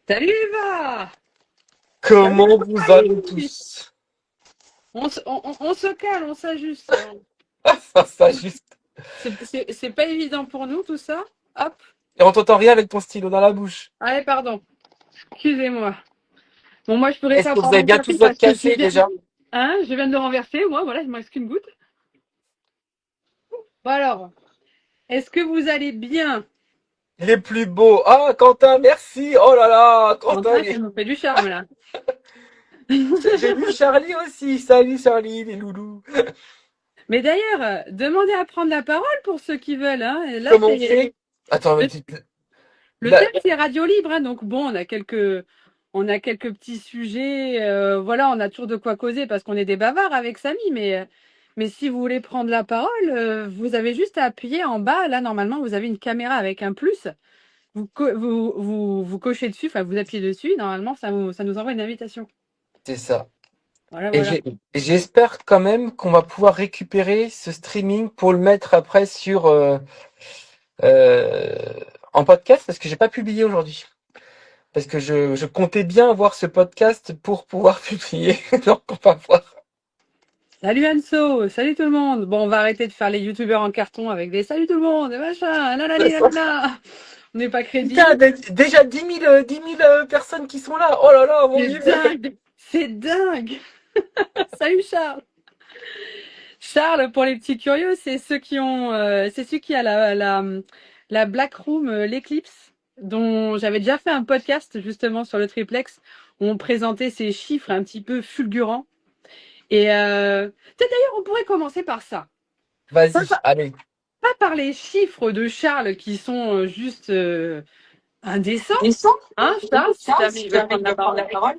Salut Eva! Salut, Comment vous allez tous? on se cale, on s'ajuste, hein. Ça juste. C'est pas évident pour nous tout ça. Hop. Et on t'entend rien avec ton stylo dans la bouche. Allez, pardon. Excusez-moi. Bon, moi je pourrais Est-ce faire que vous prendre avez mon bien café tous votre parce que je café viens, déjà? hein, je viens de le renverser, moi, voilà, il me reste qu'une goutte. Bon alors, est-ce que vous allez bien? Les plus beaux. Ah, Quentin, merci. Oh là là, Quentin. Quentin, ça nous fait du charme là. J'ai vu Charlie aussi. Salut Charlie, les loulous. Mais d'ailleurs, demandez à prendre la parole pour ceux qui veulent, hein. Et là, Comment on c'est fait? Attends, mais le, le là, thème, c'est radio libre, hein, donc bon, on a quelques petits sujets. Voilà, on a toujours de quoi causer parce qu'on est des bavards avec Samy. Mais si vous voulez prendre la parole, vous avez juste à appuyer en bas. Là, normalement, vous avez une caméra avec un plus. Vous cochez dessus, enfin, vous appuyez dessus. Normalement, ça nous envoie une invitation. c'est ça. Voilà, Et voilà. j'espère quand même qu'on va pouvoir récupérer ce streaming pour le mettre après sur euh, en podcast parce que j'ai pas publié aujourd'hui. Parce que je comptais bien avoir ce podcast pour pouvoir publier. Donc on va voir. Salut Anso, salut tout le monde. Bon, on va arrêter de faire les youtubeurs en carton avec des salut tout le monde, et machin, là là là là là. On n'est pas Putain, crédible. déjà 10 000 personnes qui sont là. Oh là là, mon C'est Dieu. dingue, c'est dingue. Salut Charles. Charles, pour les petits curieux, c'est celui qui a la Black Room, l'Eclipse, dont j'avais déjà fait un podcast justement sur le triplex où on présentait ces chiffres un petit peu fulgurants. Et peut-être d'ailleurs, on pourrait commencer par ça. Pas, Vas-y, pas- allez. pas par les chiffres de Charles qui sont juste indécents, Descends. hein, Charles, si Charles, jamais si il tu veut as envie prendre de la prendre parole. la parole.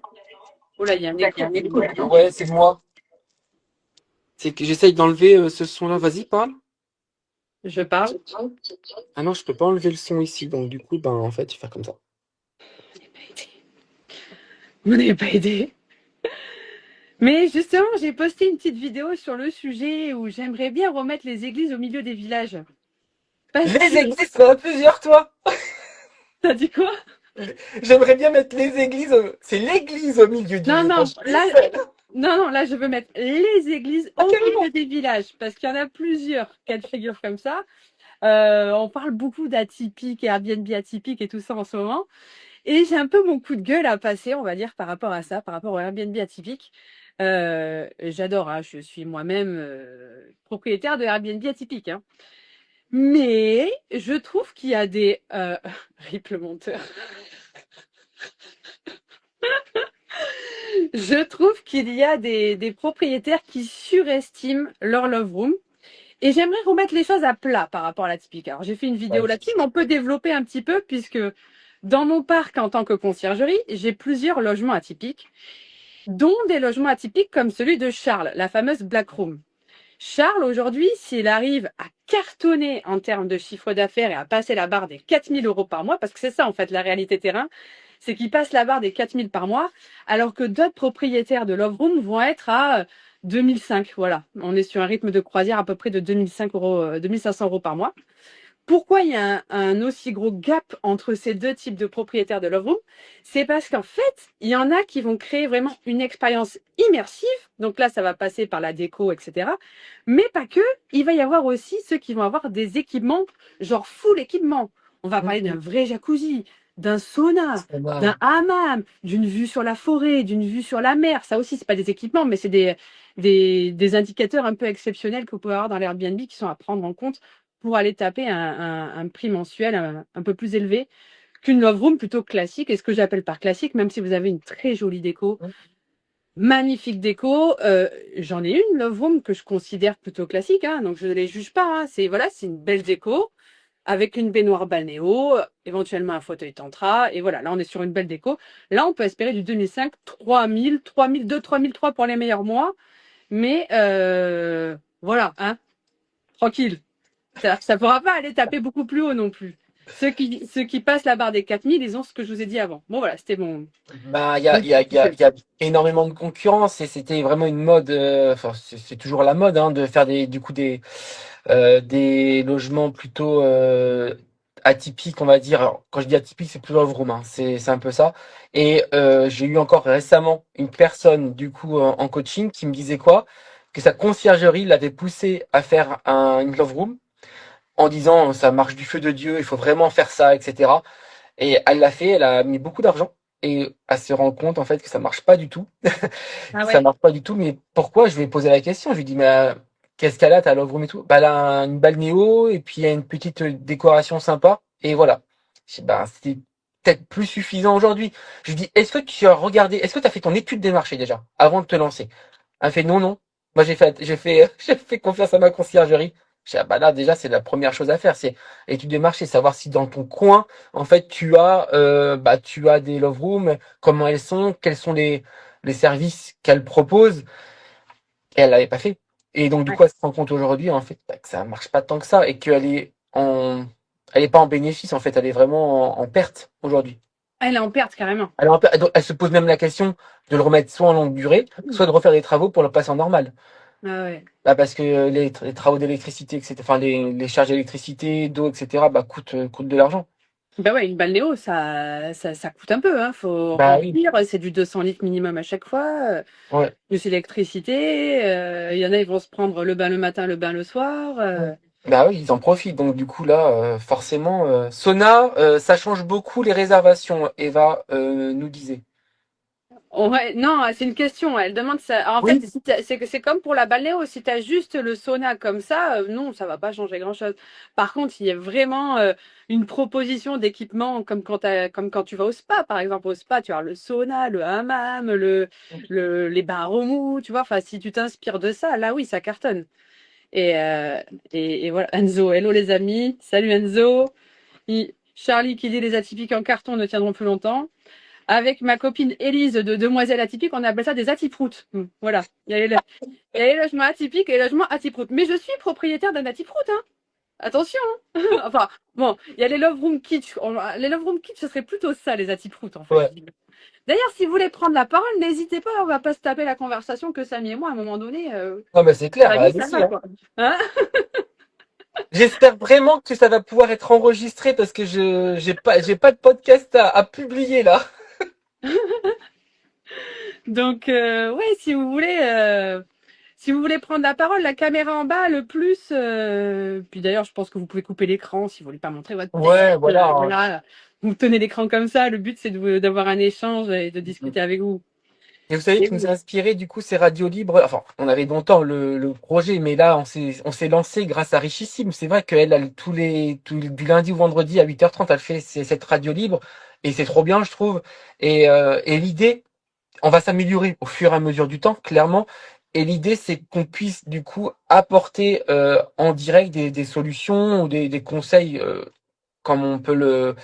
Oh là, il y a un Là, il y a écho. un écho. Ouais, c'est moi. C'est que j'essaye d'enlever ce son-là. Vas-y, parle. Je parle. Ah non, je peux pas enlever le son ici. Donc du coup, ben en fait, je vais faire comme ça. Vous n'avez pas aidé. Mais justement, j'ai posté une petite vidéo sur le sujet où j'aimerais bien remettre les églises au milieu des villages. Parce que, Les églises, ça a plusieurs, toi. t'as dit quoi? J'aimerais bien mettre les églises. C'est l'église au milieu du Non, non, village. là, je veux mettre les églises Ah, au carrément. milieu des villages. Parce qu'il y en a plusieurs cas de figure comme ça. On parle beaucoup d'atypiques, Airbnb atypiques et tout ça en ce moment. Et j'ai un peu mon coup de gueule à passer, on va dire, par rapport à ça, par rapport au Airbnb atypique. J'adore, hein, je suis moi-même propriétaire de Airbnb atypique, hein. Mais je trouve qu'il y a des rip le monteur. Je trouve qu'il y a des propriétaires qui surestiment leur love room. Et j'aimerais remettre les choses à plat par rapport à l'atypique. Alors j'ai fait une vidéo Vas-y. là-dessus, mais on peut développer un petit peu puisque dans mon parc en tant que conciergerie, j'ai plusieurs logements atypiques, dont des logements atypiques comme celui de Charles, la fameuse Black Room. Charles, aujourd'hui, s'il arrive à cartonner en termes de chiffre d'affaires et à passer la barre des 4 000 € par mois, parce que c'est ça en fait la réalité terrain, c'est qu'il passe la barre des 4 000 par mois, alors que d'autres propriétaires de Love Room vont être à 2005. Voilà, on est sur un rythme de croisière à peu près de 2005 €, 2500 € par mois. Pourquoi il y a un aussi gros gap entre ces deux types de propriétaires de Love Room? C'est parce qu'en fait, il y en a qui vont créer vraiment une expérience immersive. Donc là, ça va passer par la déco, etc. Mais pas que. Il va y avoir aussi ceux qui vont avoir des équipements, genre full équipement. On va parler d'un vrai jacuzzi, d'un sauna, C'est d'un mal. hammam, d'une vue sur la forêt, d'une vue sur la mer. Ça aussi, c'est pas des équipements, mais c'est des indicateurs un peu exceptionnels que vous pouvez avoir dans l'Airbnb qui sont à prendre en compte pour aller taper un prix mensuel un peu plus élevé qu'une love room plutôt classique. Et ce que j'appelle par classique, même si vous avez une très jolie déco, magnifique déco, j'en ai une love room que je considère plutôt classique, hein, donc je ne les juge pas, hein. C'est voilà, c'est une belle déco avec une baignoire balnéo, éventuellement un fauteuil tantra, et voilà, là on est sur une belle déco. Là on peut espérer du 2005, 3000, 3002, 3003 pour les meilleurs mois, mais voilà, hein, tranquille. C'est-à-dire que ça ne pourra pas aller taper beaucoup plus haut non plus. Ceux qui passent la barre des 4 000, ils ont ce que je vous ai dit avant. Bon, voilà, c'était Bah, mon petit coup de gueule. il y a énormément de concurrence et c'était vraiment une mode. Enfin, c'est toujours la mode, hein, de faire du coup des logements plutôt atypique, on va dire. Alors, quand je dis atypique, c'est plus love room, hein. C'est un peu ça. Et j'ai eu encore récemment une personne, du coup, en coaching qui me disait quoi? Que sa conciergerie l'avait poussé à faire une love room en disant ça marche du feu de Dieu, il faut vraiment faire ça, etc. Et elle l'a fait, elle a mis beaucoup d'argent et elle se rend compte en fait que ça marche pas du tout. Ah Ça ouais. marche pas du tout, mais pourquoi? Je lui ai posé la question. Je lui ai dit, mais qu'est-ce qu'elle a, ta love room et tout? Bah, elle a une balnéo et puis il y a une petite décoration sympa. Et voilà. Je dis, bah, c'était peut-être plus suffisant aujourd'hui. Je lui dis, est-ce que tu as regardé, est-ce que tu as fait ton étude des marchés déjà avant de te lancer? Elle fait non, non. Moi, j'ai fait confiance à ma conciergerie. Je dis, ah bah là, déjà, c'est la première chose à faire, c'est étude des marchés, savoir si dans ton coin, en fait, tu as des love rooms, comment elles sont, quels sont les services qu'elle propose, et elle l'avait pas fait. Et donc, du Ouais. coup, elle se rend compte aujourd'hui, en fait, bah, que ça marche pas tant que ça, et elle est pas en bénéfice, en fait, elle est vraiment en perte aujourd'hui. Elle est en perte carrément. Elle, est en perte. Donc, elle se pose même la question de le remettre soit en longue durée, soit de refaire des travaux pour le passer en normal. Ah ouais. Bah, parce que les travaux d'électricité, etc., enfin, les charges d'électricité, d'eau, etc., bah, coûtent de l'argent. Bah ouais, une balnéo, ça coûte un peu, hein. Faut Bah oui, remplir, c'est du 200 litres minimum à chaque fois. ouais. Plus l'électricité, il y en a, ils vont se prendre le bain le matin, le bain le soir. Ouais. Bah oui, ils en profitent. Donc du coup là, forcément, Sona, ça change beaucoup les réservations. Eva nous disait. Ouais, non, c'est une question. Elle demande ça. Alors, en fait, Oui. si c'est comme pour la balnéo. Si tu as juste le sauna comme ça, non, ça va pas changer grand-chose. Par contre, il y a vraiment une proposition d'équipement comme quand tu vas au spa, par exemple. Au spa, tu as le sauna, le hammam, les bains à remous, tu vois. Enfin, si tu t'inspires de ça, là, oui, ça cartonne. Et, euh, et voilà, Enzo. Hello les amis. Salut Enzo. Charlie qui dit les atypiques en carton ne tiendront plus longtemps. Avec ma copine Élise de Demoiselles Atypiques, on appelle ça des atyproutes. Voilà. Il y a les logements atypiques et les logements atyproutes. Mais je suis propriétaire d'un atyproute, hein. Attention, hein. Enfin, bon, il y a les Love Room Kitsch. Les Love Room Kitsch, ce serait plutôt ça, les atyproutes, en fait. Ouais. D'ailleurs, si vous voulez prendre la parole, n'hésitez pas, on va pas se taper la conversation que Samy et moi, à un moment donné. Non, mais c'est clair. Samy, ça Allez-y, va, hein. quoi. Hein. J'espère vraiment que ça va pouvoir être enregistré parce que j'ai pas de podcast à publier là. Donc, ouais, si vous voulez prendre la parole, la caméra en bas, le plus. Puis d'ailleurs, je pense que vous pouvez couper l'écran si vous voulez pas montrer votre tête. Ouais, voilà, hein. Voilà. Vous tenez l'écran comme ça. Le but, c'est d'avoir un échange et de discuter avec vous. Et vous savez Et qui nous oui. a inspiré, du coup, c'est Radio Libre. Enfin, on avait longtemps le projet, mais là, on s'est lancé grâce à Richissime. C'est vrai qu'elle, du lundi au vendredi à 8h30, elle fait cette Radio Libre. Et c'est trop bien, je trouve. Et l'idée, on va s'améliorer au fur et à mesure du temps, clairement. Et l'idée, c'est qu'on puisse, du coup, apporter en direct des solutions ou des conseils comme on peut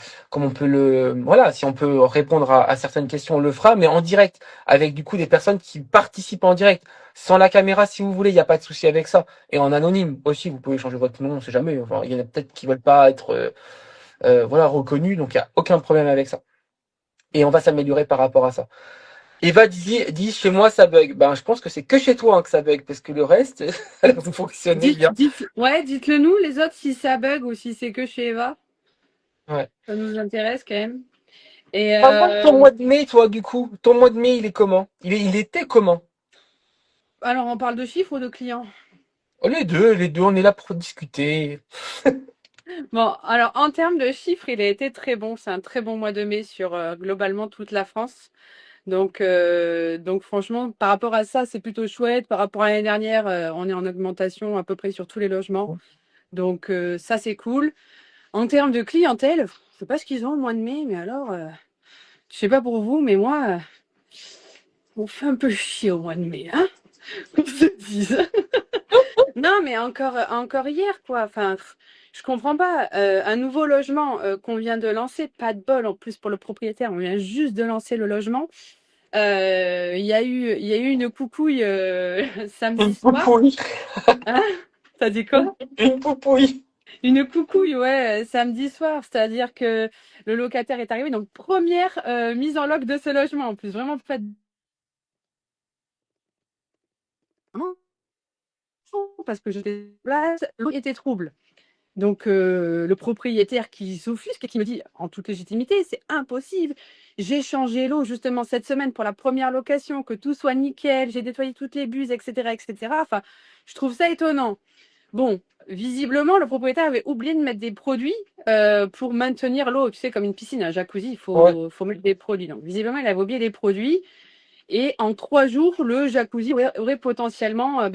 voilà, si on peut répondre à certaines questions, on le fera, mais en direct, avec du coup des personnes qui participent en direct, sans la caméra, si vous voulez, il n'y a pas de souci avec ça, et en anonyme aussi, vous pouvez changer votre nom, on sait jamais, enfin, il y en a peut-être qui veulent pas être, voilà, reconnus, donc il n'y a aucun problème avec ça. Et on va s'améliorer par rapport à ça. Eva dit chez moi ça bug. Ben, je pense que c'est que chez toi hein, que ça bug, parce que le reste, ça a l'air de fonctionner bien. Ouais, dites-le nous, les autres, si ça bug ou si c'est que chez Eva. Ouais. Ça nous intéresse quand même. Et Parle-moi de ton mois de mai, toi, du coup. Ton mois de mai, il est comment? Il était comment? alors, on parle de chiffres ou de clients? Oh, les deux, on est là pour discuter. Bon, alors en termes de chiffres, il a été très bon. C'est un très bon mois de mai sur globalement toute la France. Donc franchement, par rapport à ça, c'est plutôt chouette. Par rapport à l'année dernière, on est en augmentation à peu près sur tous les logements. Donc ça, c'est cool. En termes de clientèle, je sais pas ce qu'ils ont au mois de mai, mais alors, je sais pas pour vous, mais moi, on fait un peu chier au mois de mai, hein, qu'on se dise. Non, mais encore hier, quoi. Enfin, je comprends pas. Un nouveau logement qu'on vient de lancer, pas de bol en plus pour le propriétaire. On vient juste de lancer le logement. Il y a eu une coucouille samedi Une soir. poupouille. Hein. T'as dit quoi? Une poupouille. Une coucouille, ouais, samedi soir. C'est-à-dire que le locataire est arrivé. Donc, première mise en loc de ce logement. En plus, vraiment pas de... parce que j'étais place, l'eau était trouble. Donc, le propriétaire qui s'offusque et qui me dit en toute légitimité, c'est impossible. J'ai changé l'eau justement cette semaine pour la première location, que tout soit nickel, j'ai nettoyé toutes les buses, etc., etc. Enfin, je trouve ça étonnant. Bon, visiblement, le propriétaire avait oublié de mettre des produits pour maintenir l'eau. Tu sais, comme une piscine, un jacuzzi, il Ouais. faut mettre des produits. Donc, visiblement, il avait oublié les produits. Et en 3 jours, le jacuzzi aurait potentiellement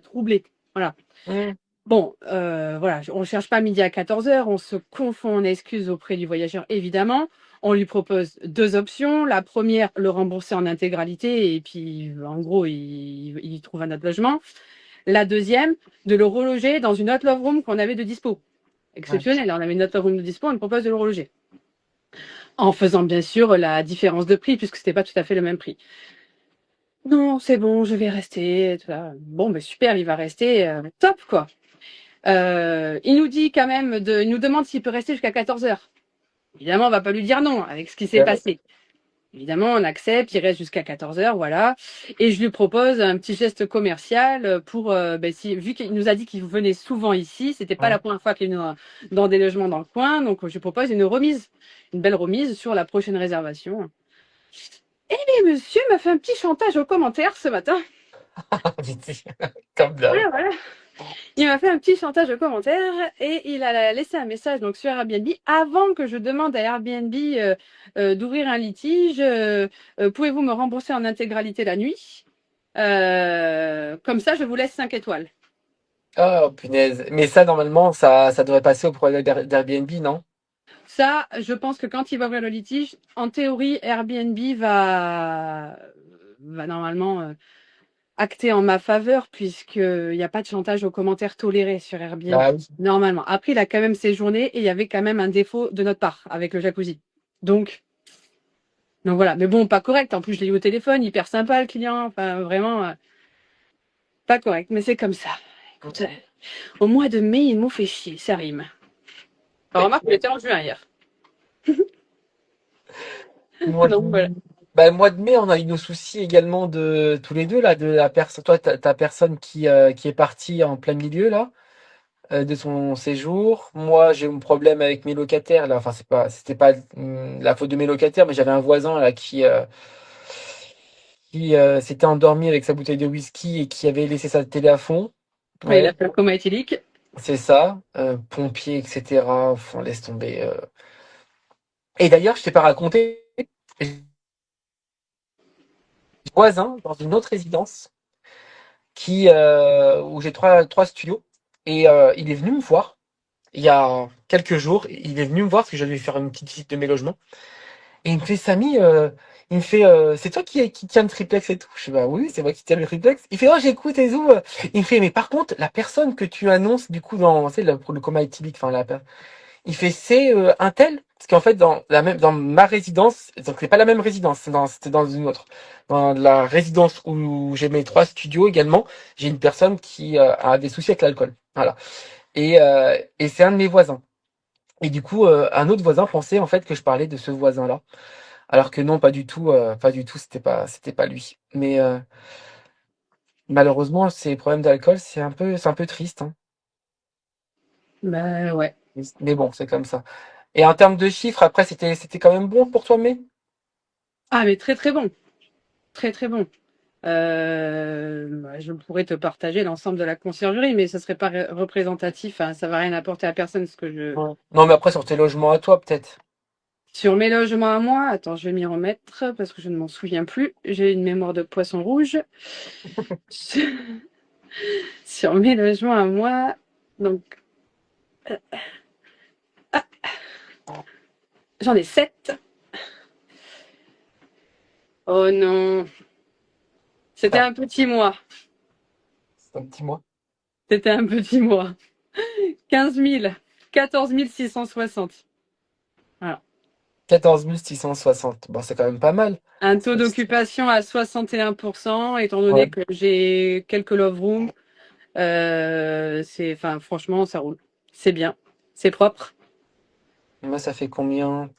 troublé. Voilà. Mmh. Bon, voilà, on ne cherche pas midi à 14h, on se confond en excuses auprès du voyageur, évidemment. On lui propose 2 options. La première, le rembourser en intégralité et puis, en gros, il trouve un autre logement. La deuxième, de le reloger dans une autre love room qu'on avait de dispo. Ouais. Exceptionnel, on avait une autre love room de dispo, on lui propose de le reloger. En faisant bien sûr la différence de prix, puisque c'était pas tout à fait le même prix. Non, c'est bon, je vais rester. Tout ça. Bon, ben super, il va rester. Top, quoi. Il nous dit quand même, il nous demande s'il peut rester jusqu'à 14h. Évidemment, on va pas lui dire non avec ce qui s'est Ouais. passé. Évidemment, on accepte, il reste jusqu'à 14h, voilà. Et je lui propose un petit geste commercial pour, vu qu'il nous a dit qu'il venait souvent ici, c'était pas la Ouais. première fois qu'il venait dans des logements dans le coin, donc je lui propose une remise, une belle remise sur la prochaine réservation. Et monsieur m'a fait un petit chantage aux commentaires ce matin. Comme d'hab. Voilà, voilà. Il m'a fait un petit chantage aux commentaires et il a laissé un message donc sur Airbnb avant que je demande à Airbnb d'ouvrir un litige. Pouvez-vous me rembourser en intégralité la nuit? Comme ça, je vous laisse 5 étoiles. Oh, punaise. Mais ça, normalement, ça devrait passer au problème d'Airbnb, non? Ça, je pense que quand il va ouvrir le litige, en théorie, Airbnb va normalement acté en ma faveur puisqu'il n'y a pas de chantage aux commentaires toléré sur Airbnb. Bah oui. Normalement. Après, il a quand même séjourné et il y avait quand même un défaut de notre part avec le jacuzzi. Donc, donc voilà. Mais bon, pas correct. En plus, je l'ai eu au téléphone, hyper sympa le client. Enfin, vraiment, pas correct. Mais c'est comme ça. Écoute, au mois de mai, ils m'ont fait chier. Ça rime. Alors, Mais, remarque, on était en juin hier. mois Donc voilà. de... Bah, mois de mai, on a eu nos soucis également de tous les deux, là, de la personne, toi, ta personne qui est partie en plein milieu, là, de son séjour. Moi, j'ai mon problème avec mes locataires, là. Enfin, c'était pas la faute de mes locataires, mais j'avais un voisin, là, qui s'était endormi avec sa bouteille de whisky et qui avait laissé sa télé à fond. Ouais, il a Ouais, fait un coma éthylique. c'est ça. Pompier, etc. On laisse tomber. Et d'ailleurs, je t'ai pas raconté, j'ai un voisin dans une autre résidence où j'ai trois studios. Et il est venu me voir il y a quelques jours. Il est venu me voir parce que j'allais faire une petite visite de mes logements. Et il me fait, Samy, il me fait, c'est toi qui tiens le triplex et tout. Je fais, bah oui, c'est moi qui tiens le triplex. Il fait, oh, j'écoute et tout. Il me fait, mais par contre, la personne que tu annonces, du coup, dans, tu sais, pour le coma éthylique, enfin, il fait, c'est un tel. Parce qu'en fait, dans ma résidence, donc c'est pas la même résidence, c'était dans une autre. Dans la résidence où j'ai mes 3 studios également, j'ai une personne qui a des soucis avec l'alcool. Voilà. Et c'est un de mes voisins. Et du coup, un autre voisin pensait en fait que je parlais de ce voisin-là. Alors que non, pas du tout, c'était pas lui. Mais malheureusement, ces problèmes d'alcool, c'est un peu triste, hein. Bah ouais. Mais bon, c'est comme ça. Et en termes de chiffres, après, c'était quand même bon pour toi, mais Ah, mais très très bon. Très très bon. Je pourrais te partager l'ensemble de la conciergerie, mais ce serait pas représentatif, hein, ça va rien apporter à personne ce que je. ouais. Non, mais après sur tes logements à toi, peut-être. Sur mes logements à moi, attends, je vais m'y remettre parce que je ne m'en souviens plus. J'ai une mémoire de poisson rouge. Sur mes logements à moi, donc ah, j'en ai 7. Oh non, c'était Ah, un petit mois. c'est un petit mois. C'était un petit mois. 15 000, 14 660. Voilà. 14 660. Bon, c'est quand même pas mal. Un taux d'occupation à 61%, étant donné Ouais. que j'ai quelques love rooms. Enfin, franchement, ça roule. C'est bien. C'est propre. Moi, ça fait combien?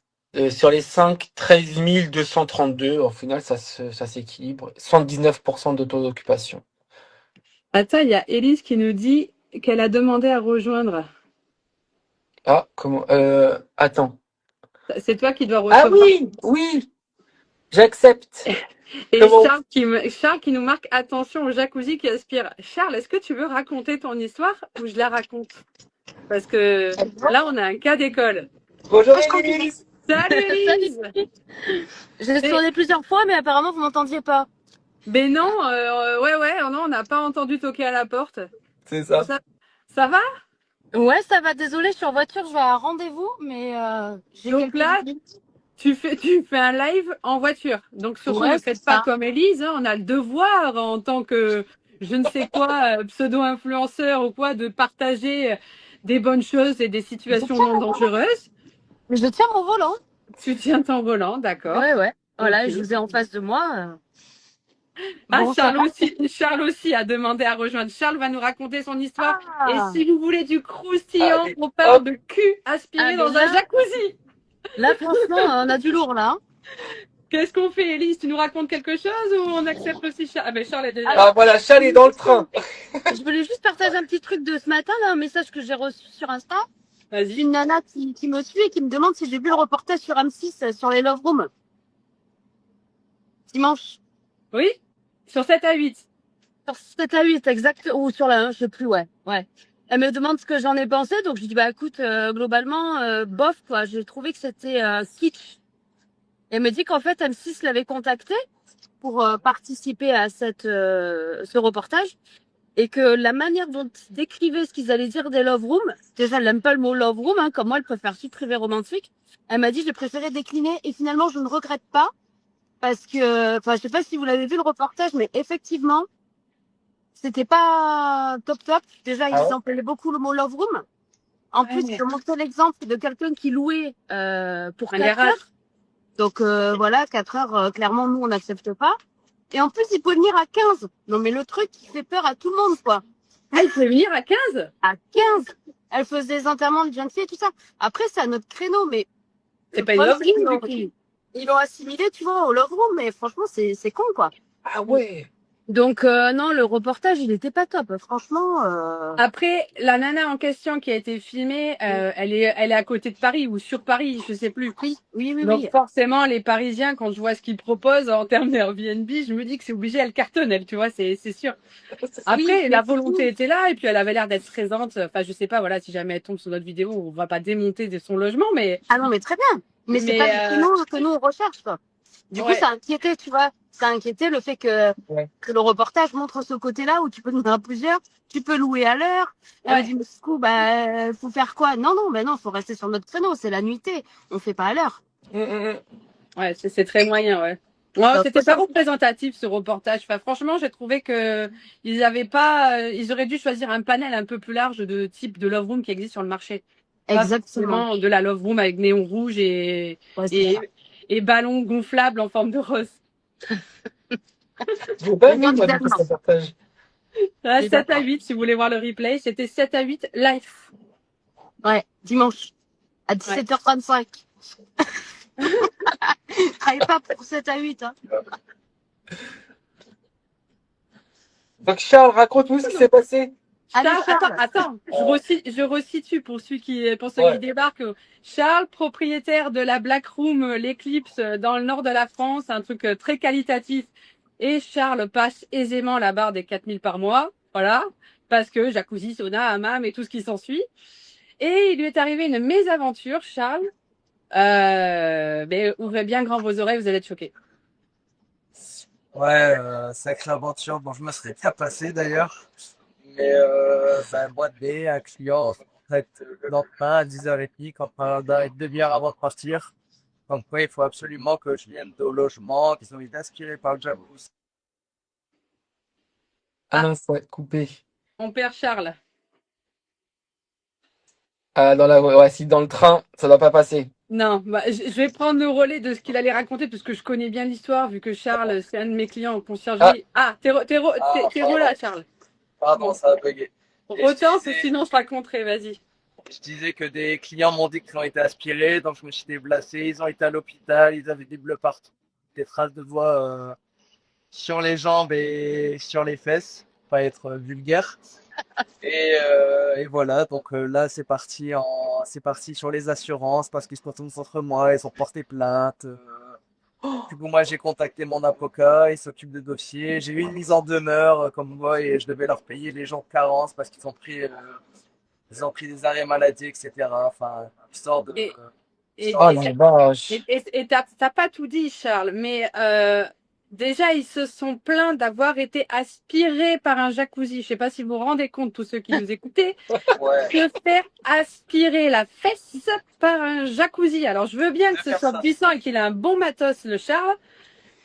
Sur les 5, 13 232. Au final, ça s'équilibre. 79% de taux d'occupation. Attends, il y a Élise qui nous dit qu'elle a demandé à rejoindre. Ah, comment attends. C'est toi qui dois Ah recevoir. oui, oui, j'accepte. Et Comment? Charles qui nous marque attention au jacuzzi qui aspire. Charles, est-ce que tu veux raconter ton histoire ou je la raconte? Parce que là, on a un cas d'école. Bonjour Ah, je crois que Élise. Salut Salut. Elise! J'ai Mais, sonné plusieurs fois, mais apparemment vous m'entendiez pas. mais non, ouais, non, on n'a pas entendu toquer à la porte. C'est Bon, ça. ça va? Ouais, ça va. Désolée, je suis en voiture, je vais à un rendez-vous, mais j'ai Donc quelques là, minutes. tu fais un live en voiture. Donc surtout, Ouais, ne c'est faites pas ça. comme Elise, hein, on a le devoir en tant que je ne sais quoi, pseudo-influenceur ou quoi, de partager des bonnes choses et des Je situations tiens, non dangereuses. je tiens mon volant. Tu tiens ton volant, d'accord. Ouais, ouais. Ok. Voilà, je vous ai en face de moi. Ah, Bon, ça va? Charles aussi a demandé à rejoindre. Charles va nous raconter son histoire. Et Ah, si vous voulez du Ah, croustillant, et on parle hop. de cul ah aspiré mais dans un là, jacuzzi. là franchement, on a du lourd là, hein. Qu'est-ce qu'on fait, Elise? Tu nous racontes quelque chose ou on accepte aussi Charles? Ah ben Charles est déjà là. Ah Alors, voilà, Charles est dans le train. je voulais juste partager un petit truc de ce matin, là, un message que j'ai reçu sur Insta. Vas-y. Une nana qui me suit et qui me demande si j'ai vu le reportage sur M6 sur les Love Rooms dimanche. Oui? Sur 7 à 8. Sur 7 à 8, exact, ou sur la 1, je sais plus, ouais. Ouais. Elle me demande ce que j'en ai pensé, donc je lui dis, bah écoute, globalement, bof, quoi. J'ai trouvé que c'était kitsch. Et elle me dit qu'en fait, M6 l'avait contacté pour participer à ce reportage et que la manière dont ils décrivaient ce qu'ils allaient dire des love rooms, déjà, elle n'aime pas le mot love room, hein, comme moi, elle préfère suite privée romantique. Elle m'a dit, j'ai préféré décliner et finalement, je ne regrette pas parce que, enfin, je sais pas si vous l'avez vu le reportage, mais effectivement, c'était pas top top. Déjà, Ah ils ouais? employaient beaucoup le mot love room. En plus, Ouais. ils ont montré l'exemple de quelqu'un qui louait pour Un 4 garage. heures. Donc voilà, 4 heures, clairement, nous, on n'accepte pas. Et en plus, il peut venir à 15. Non, mais le truc qui fait peur à tout le monde, quoi. Ah, il faut venir à 15? À 15. Elle faisait des enterrements de jeunes filles et tout ça. Après, c'est à notre créneau, mais C'est le pas une problème, love c'est qu'ils room, l'ont, du coup. ils l'ont assimilé, tu vois, au love room, mais franchement, c'est con, quoi. Ah ouais. Donc, non, le reportage, il était pas top. Franchement, Après, la nana en question qui a été filmée, elle est à côté de Paris ou sur Paris, je sais plus. oui, oui, oui, Donc oui. forcément, les Parisiens, quand je vois ce qu'ils proposent en termes d'Airbnb, je me dis que c'est obligé, elle cartonne, elle, tu vois, c'est sûr. Oui, Après, mais la volonté était là et puis elle avait l'air d'être présente. Enfin, je sais pas, voilà, si jamais elle tombe sur notre vidéo, on va pas démonter son logement, ah non, mais très bien. Mais c'est pas mais le créneau que nous, on recherche, quoi. Du coup, ouais, ça inquiétait, tu vois. Ça inquiétait le fait que, Ouais. que le reportage montre ce côté-là où tu peux louer à plusieurs, tu peux louer à l'heure. Elle m'a ouais, dit, mais du coup, bah, faut faire quoi? Non, non, bah non, faut rester sur notre créneau, c'est la nuitée. On fait pas à l'heure. Mm. ouais, c'est très moyen, ouais. Ouais, Donc, faut c'était pas ça. représentatif ce reportage. Enfin, franchement, j'ai trouvé que ils avaient pas, ils auraient dû choisir un panel un peu plus large de type de love room qui existe sur le marché. Pas Exactement. forcément de la love room avec néon rouge Ouais, c'est ça. et ballon gonflable en forme de rose. Je l'ai pas vu, moi, du coup, ce Exactement. reportage. Ah, Je suis 7 à d'accord. 8, si vous voulez voir le replay, c'était 7 à 8 live. Ouais, dimanche, à Ouais. 17h35. Travaille pas pour 7 à 8, hein. Donc Charles, raconte-nous ce qui s'est passé. Allez, Attends, Charles. attends, je resitue pour ceux qui Ouais. débarquent. Charles, propriétaire de la Black Room, l'Eclipse, dans le nord de la France, un truc très qualitatif. Et Charles passe aisément la barre des 4 000 par mois, voilà, parce que jacuzzi, sauna, hammam et tout ce qui s'ensuit. Et il lui est arrivé une mésaventure, Charles. Mais ouvrez bien grand vos oreilles, vous allez être choqués. Ouais, sacrée aventure. Bon, je me serais bien passé d'ailleurs. Mais c'est un mois de mai, un client en fait le lendemain à 10h30 quand on a une demi-heure avant de partir. Donc ouais, il faut absolument que je vienne au logement, qu'ils ont été inspirés par le jacuzzi. Ah Ah, mince, ouais, coupé. on perd Charles. Ah, ouais, si dans le train, ça doit pas passer. Non, bah, je vais prendre le relais de ce qu'il allait raconter parce que je connais bien l'histoire vu que Charles, c'est un de mes clients en Ah, conciergerie. Ah, Ah, t'es pardon, là, Charles. pardon, Bon, ça a bugué. Et retente, sinon je raconterai, vas-y. je disais que des clients m'ont dit qu'ils ont été aspirés, donc je me suis déplacé. Ils ont été à l'hôpital, ils avaient des bleus partout, des traces de doigts sur les jambes et sur les fesses, pas être vulgaire. Et voilà, donc là c'est parti sur les assurances parce qu'ils se retournent contre moi, ils ont porté plainte. Du coup, moi j'ai contacté mon avocat, il s'occupe des dossiers. J'ai eu une mise en demeure comme moi et je devais leur payer les jours de carence parce ils ont pris des arrêts maladie, etc. Enfin, histoire de, Et, et, Oh histoire de... la vache. et t'as pas tout dit, Charles, mais déjà, ils se sont plaints d'avoir été aspirés par un jacuzzi. Je sais pas si vous vous rendez compte, tous ceux qui nous écoutaient, Ouais, se faire aspirer la fesse par un jacuzzi. Alors, je veux bien que deux ce soit personnes. puissant et qu'il a un bon matos, le Charles,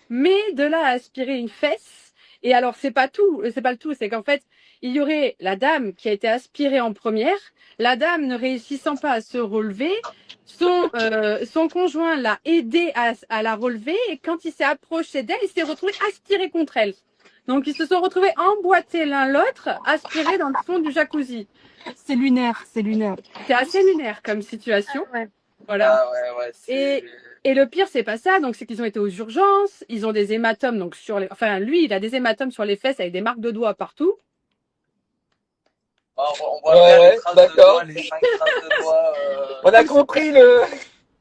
mais de là à aspirer une fesse. Et alors, c'est pas le tout, c'est qu'en fait, il y aurait la dame qui a été aspirée en première, la dame ne réussissant pas à se relever, son conjoint l'a aidé à la relever, et quand il s'est approché d'elle, il s'est retrouvé aspiré contre elle. Donc, ils se sont retrouvés emboîtés l'un l'autre, aspirés dans le fond du jacuzzi. C'est lunaire, c'est lunaire. C'est assez lunaire comme situation. Ouais. Voilà. Ah ouais, Et, et le pire, c'est pas ça. Donc, c'est qu'ils ont été aux urgences. Ils ont des hématomes. Donc, enfin, lui, il a des hématomes sur les fesses avec des marques de doigts partout. On voit bien Ouais, les traces de d'accord. doigts, les 5 traces de doigts. On a compris le.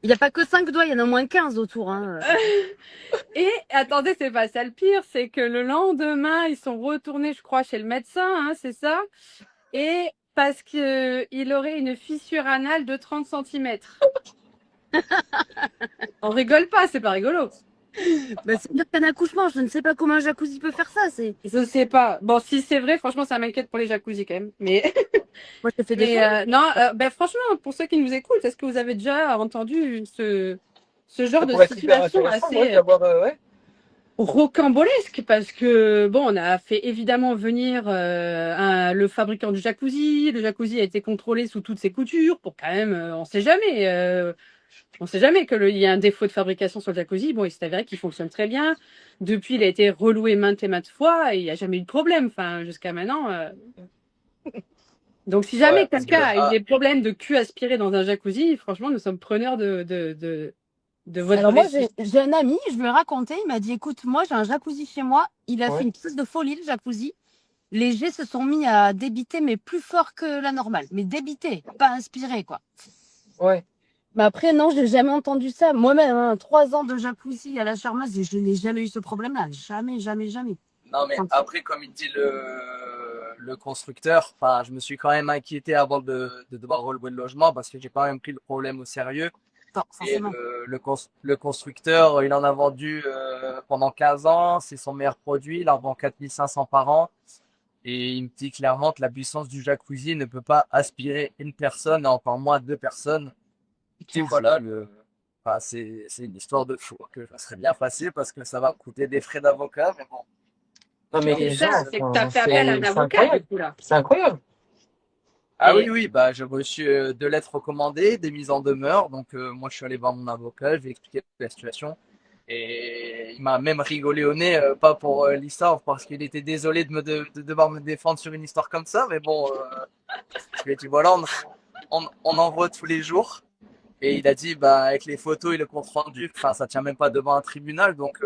Il n'y a pas que 5 doigts, il y en a au moins 15 autour. Hein. Et attendez, c'est pas ça le pire. C'est que le lendemain, ils sont retournés, je crois, chez le médecin, hein, c'est ça. Et parce qu'il aurait une fissure anale de 30 centimètres. On rigole pas, c'est pas rigolo. Bah, c'est pire qu'un accouchement. Je ne sais pas comment un jacuzzi peut faire ça. Je sais pas. Bon, si c'est vrai, franchement, ça m'inquiète pour les jacuzzis quand même. Mais, Moi, je te fais des mais choses. non, ben, franchement, pour ceux qui nous écoutent, est-ce que vous avez déjà entendu ce genre Ça de pourrait être hyper situation intéressant, assez ouais, d'avoir. Ouais. rocambolesque? Parce que, bon, on a fait évidemment venir le fabricant du jacuzzi. Le jacuzzi a été contrôlé sous toutes ses coutures pour quand même, on sait jamais. On sait jamais qu'il y a un défaut de fabrication sur le jacuzzi. Bon, il s'est avéré qu'il fonctionne très bien. Depuis, il a été reloué maintes et maintes fois et il n'y a jamais eu de problème. Enfin, jusqu'à maintenant. Donc, si jamais Ouais, parce que quelqu'un a eu des problèmes de cul aspiré dans un jacuzzi, franchement, nous sommes preneurs de votre Alors moi, récit. j'ai un ami, je lui ai raconté, il m'a dit, écoute, moi j'ai un jacuzzi chez moi, il a Ouais. fait une pièce de folie, le jacuzzi. Les jets se sont mis à débiter, mais plus fort que la normale. Mais débiter, pas inspiré, quoi. Ouais. Mais après, non, j'ai jamais entendu ça. Moi-même, hein, 3 ans de jacuzzi à la Charmaze, et je n'ai jamais eu ce problème-là. Jamais, jamais, jamais. non, mais après, comme il dit le constructeur, enfin, je me suis quand même inquiété avant de devoir relever le logement parce que j'ai quand même pris le problème au sérieux. Non, Et forcément. le constructeur, il en a vendu pendant 15 ans, c'est son meilleur produit, il en vend 4500 par an. Et il me dit clairement que la puissance du jacuzzi ne peut pas aspirer une personne et encore moins deux personnes. Et voilà, enfin, c'est une histoire de fou que je serais bien passé parce que ça va me coûter des frais d'avocat, mais bon. Non, mais C'est les gens, ça, c'est que tu as enfin, fait appel à un c'est avocat, incroyable. du coup, là. C'est incroyable. Ah Et oui, oui, bah, j'ai reçu 2 lettres recommandées, des mises en demeure. Donc, moi, je suis allé voir mon avocat, je lui ai expliqué la situation. Et il m'a même rigolé au nez, pas pour l'histoire, parce qu'il était désolé de devoir me défendre sur une histoire comme ça. Mais bon, je lui ai dit, voilà, on en voit tous les jours. Et il a dit, bah, avec les photos et le compte rendu, enfin, ça tient même pas devant un tribunal. Donc,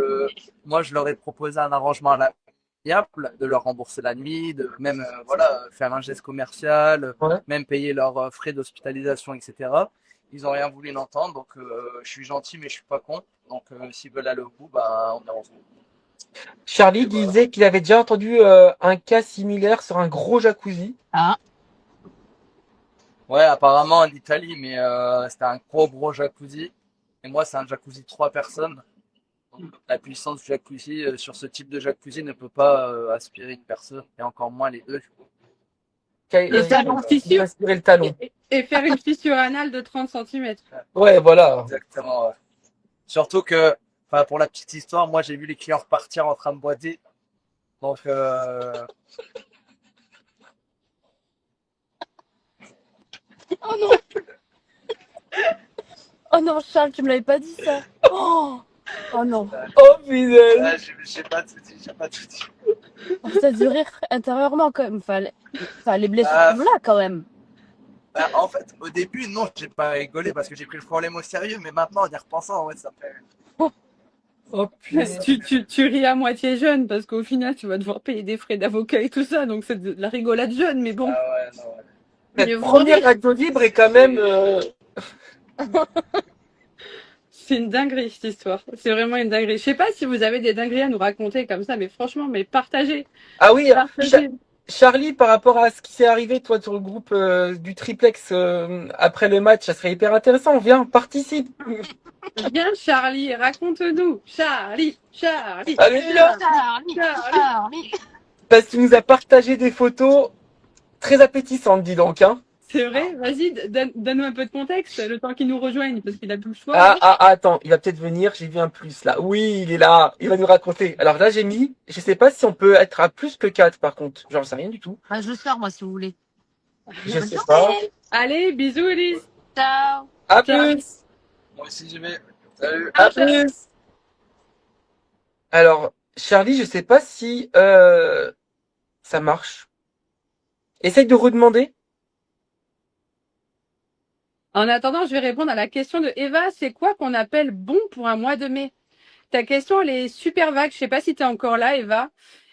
moi, je leur ai proposé un arrangement à l'amiable, de leur rembourser la nuit, de même, voilà, faire un geste commercial, Ouais. même payer leurs frais d'hospitalisation, etc. Ils ont rien voulu l'entendre. Donc, je suis gentil, mais je suis pas con. Donc, s'ils veulent aller au bout, bah, on est en bout. Charlie Et voilà. disait qu'il avait déjà entendu un cas similaire sur un gros jacuzzi. Ah, Ouais, apparemment en Italie, mais c'était un gros jacuzzi. Et moi, c'est un jacuzzi de 3 personnes. Donc, la puissance du jacuzzi sur ce type de jacuzzi ne peut pas aspirer une personne, et encore moins les deux. et faire une fissure, Aspirer le talon. et faire une fissure anale de 30 centimètres. Ouais, voilà. Exactement. Ouais. Surtout que, enfin, pour la petite histoire, moi j'ai vu les clients repartir en train de boiter. Donc, oh non. Oh non, Charles, tu me l'avais pas dit ça. Oh, oh non. Oh putain. là, j'ai pas tout dit, j'ai pas tout dit. Oh, ça a dû rire intérieurement quand même. Enfin, les blessures Ah. sont là quand même. Bah, en fait, au début, non, j'ai pas rigolé parce que j'ai pris le problème au sérieux, mais maintenant, en y repensant, ouais, Oh punaise. Tu ris à moitié jeune parce qu'au final, tu vas devoir payer des frais d'avocat et tout ça, donc c'est de la rigolade jeune, mais bon. Ah ouais, non, ouais. Mais Cette vous première rire. radio libre est quand même. C'est une dinguerie cette histoire. C'est vraiment une dinguerie. Je sais pas si vous avez des dingueries à nous raconter comme ça, mais franchement, mais partagez, Ah oui, partagez. Charlie, par rapport à ce qui s'est arrivé, toi, sur le groupe du triplex après le match, ça serait hyper intéressant. Viens, participe. Viens Charlie, raconte-nous. Charlie, Charlie, Allez, viens. Charlie, Charlie. Charlie. Parce que tu nous as partagé des photos très appétissantes, dis donc. Hein. C'est vrai, vas-y, donne-nous un peu de contexte, le temps qu'il nous rejoigne, parce qu'il a plus le choix. Ah, attends, il va peut-être venir, j'ai vu un plus là. Oui, il est là, il va nous raconter. Alors là, j'ai mis, je sais pas si on peut être à plus que 4 par contre. J'en sais rien du tout. Bah, je sors, moi, si vous voulez. Je sais pas. Allez, bisous Elise. Ciao. À Ciao. plus. Moi aussi, j'y vais. Salut. À plus. Alors, Charlie, je sais pas si ça marche. Essaye de redemander. En attendant, je vais répondre à la question de Eva. C'est quoi qu'on appelle bon pour un mois de mai? Ta question, elle est super vague. Je sais pas si tu es encore là, Eva.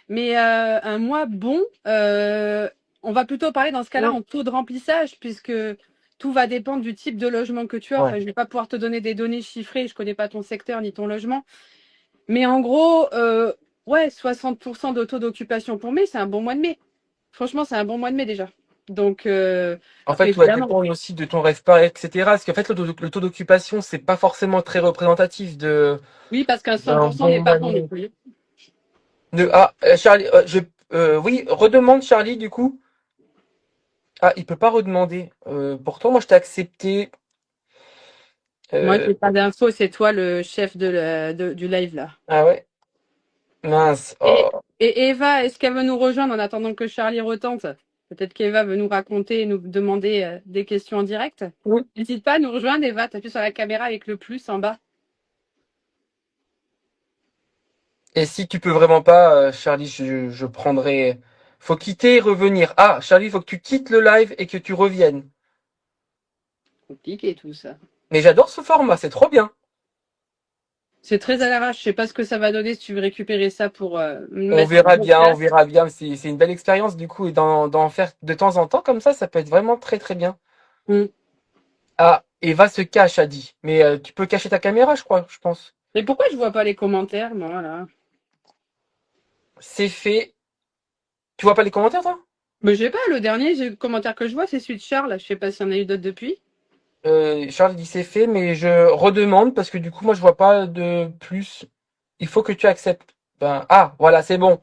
Mais un mois bon, on va plutôt parler dans ce cas-là en taux de remplissage, puisque tout va dépendre du type de logement que tu as. Ouais. Enfin, je vais pas pouvoir te donner des données chiffrées. Je connais pas ton secteur ni ton logement. Mais en gros, ouais, 60% de taux d'occupation pour mai, c'est un bon mois de mai. Franchement, c'est un bon mois de mai déjà. Donc, En fait, tout va évidemment. dépendre aussi de ton RevPAR, etc. Parce qu'en fait, le taux d'occupation, c'est pas forcément très représentatif de. Oui, parce qu'un d'un 100% n'est bon pas mois bon de non mai. plus. Charlie, oui, redemande Charlie du coup. Ah, il peut pas redemander. Pourtant, moi, je t'ai accepté. Moi, Euh, j'ai pas d'infos, c'est toi le chef du live là. ah ouais. Mince. Et, Oh. et Eva, est-ce qu'elle veut nous rejoindre en attendant que Charlie retente? Peut-être qu'Eva veut nous raconter et nous demander des questions en direct. Oui. N'hésite pas à nous rejoindre, Eva. T'appuies sur la caméra avec le plus en bas. Et si tu peux vraiment pas, Charlie, je prendrai. Faut quitter et revenir. Ah, Charlie, faut que tu quittes le live et que tu reviennes. Compliqué tout ça. Mais j'adore ce format, c'est trop bien. C'est très à l'arrache. Je sais pas ce que ça va donner si tu veux récupérer ça pour me On mettre verra en bien, on place. verra bien. C'est une belle expérience du coup et d'en faire de temps en temps comme ça peut être vraiment très très bien. Mm. Ah, Eva se cache, a dit. Mais tu peux cacher ta caméra, je crois, je pense. Mais pourquoi je vois pas les commentaires, moi là? C'est fait. Tu vois pas les commentaires, toi? Mais je sais pas, le dernier commentaire que je vois, c'est celui de Charles. Je sais pas s'il y en a eu d'autres depuis. Charles dit c'est fait, mais je redemande parce que du coup, moi, je vois pas de plus. Il faut que tu acceptes. Voilà, c'est bon.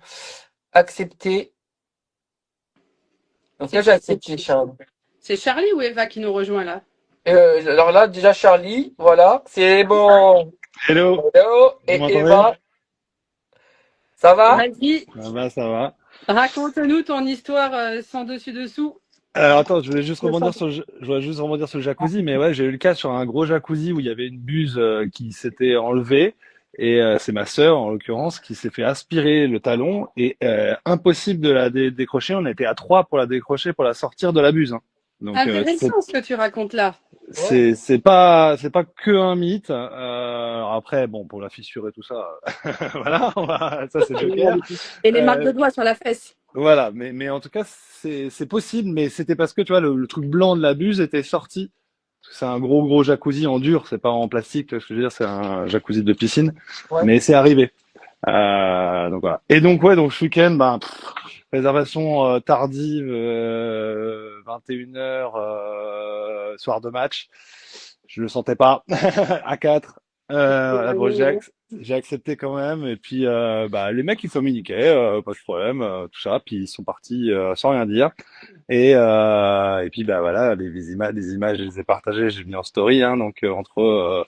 Accepter. Donc là, j'ai accepté, Charles. C'est Charlie ou Eva qui nous rejoint là? Alors là, déjà, Charlie, voilà, c'est bon. Hello, Hello, vous et m'entendez? Eva, ça va? Vas-y, Ça va. raconte-nous ton histoire sans dessus-dessous. Alors attends, je voulais juste Je rebondir sens- je voudrais juste rebondir sur le jacuzzi, mais ouais, j'ai eu le cas sur un gros jacuzzi où il y avait une buse qui s'était enlevée et c'est ma sœur en l'occurrence qui s'est fait aspirer le talon et impossible de la décrocher. On était à trois pour la décrocher pour la sortir de la buse. Hein. Donc Intéressant ce que tu racontes là. c'est pas que un mythe. Alors après bon pour la fissure et tout ça, voilà, ça c'est joker. Et les marques de doigts sur la fesse. Voilà, mais en tout cas, c'est possible, mais c'était parce que tu vois, le truc blanc de la buse était sorti. C'est un gros jacuzzi en dur, c'est pas en plastique, ce que je veux dire, c'est un jacuzzi de piscine, Ouais. mais c'est arrivé. Donc voilà. Et donc ouais, donc ce week-end, réservation tardive, 21h, soir de match. Je le sentais pas à 4. Voilà, bon, j'ai accepté quand même. Et puis les mecs ils communiquaient, pas de problème, tout ça. Puis ils sont partis sans rien dire. Et puis voilà, les images, je les ai partagées, j'ai mis en story. Hein, donc entre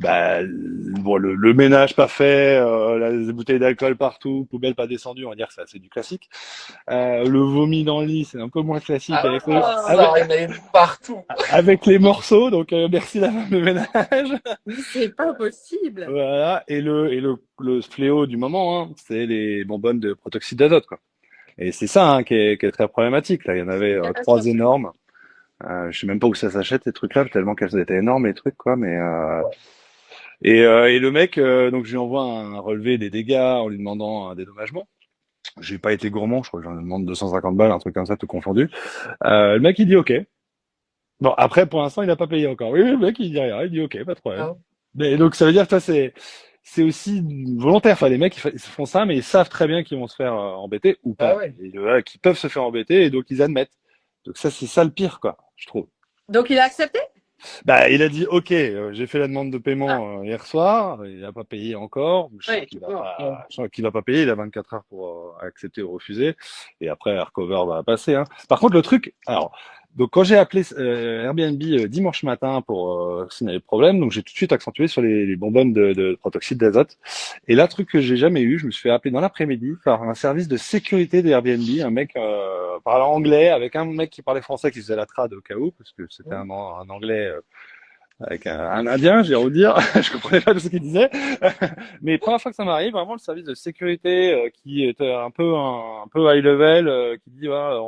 le ménage pas fait, les bouteilles d'alcool partout, poubelle pas descendue, on va dire que c'est assez du classique. Le vomi dans le lit, c'est un peu moins classique Ça, avec il y en avait partout. avec les morceaux. Donc merci la femme de ménage. Mais c'est pas possible. Voilà. Et le fléau du moment, hein, c'est les bonbonnes de protoxyde d'azote, quoi. Et c'est ça hein, qui est très problématique. Là, il y en avait trois énormes. Je sais même pas où ça s'achète ces trucs-là, tellement qu'elles étaient énormes les trucs, quoi. Mais Et le mec, donc je lui envoie un relevé des dégâts en lui demandant un dédommagement. J'ai pas été gourmand, je crois que j'en demande 250 balles, un truc comme ça, tout confondu. Le mec il dit OK. Bon, après, pour l'instant, il n'a pas payé encore. Oui, le mec, il dit rien, il dit OK, pas de problème. Ah, Mais donc, ça veut dire que ça, c'est aussi volontaire. Enfin, les mecs, ils font ça, mais ils savent très bien qu'ils vont se faire embêter ou ah pas. ouais. Et qu'ils peuvent se faire embêter, et donc ils admettent. Donc ça, c'est ça le pire, quoi, je trouve. Donc il a accepté? Bah, il a dit OK, j'ai fait la demande de Ah, paiement hier soir, il n'a pas payé encore. Je sens oui. qu'il va Bon. Ouais. pas, je sens qu'il va pas payer, il a 24 heures pour accepter ou refuser. Et après, Aircover va passer. Hein. Par contre, le truc, alors, donc quand j'ai appelé Airbnb dimanche matin pour signaler le problème, donc j'ai tout de suite accentué sur les bonbonnes de protoxyde d'azote. Et là, truc que j'ai jamais eu, je me suis fait appeler dans l'après-midi par un service de sécurité d'Airbnb, un mec parlant anglais, avec un mec qui parlait français qui faisait la trad au cas où, parce que c'était un anglais avec un indien, j'ai envie de dire, je comprenais pas tout ce qu'il disait. Mais première fois que ça m'arrive, vraiment le service de sécurité qui est un peu high level, qui dit voilà,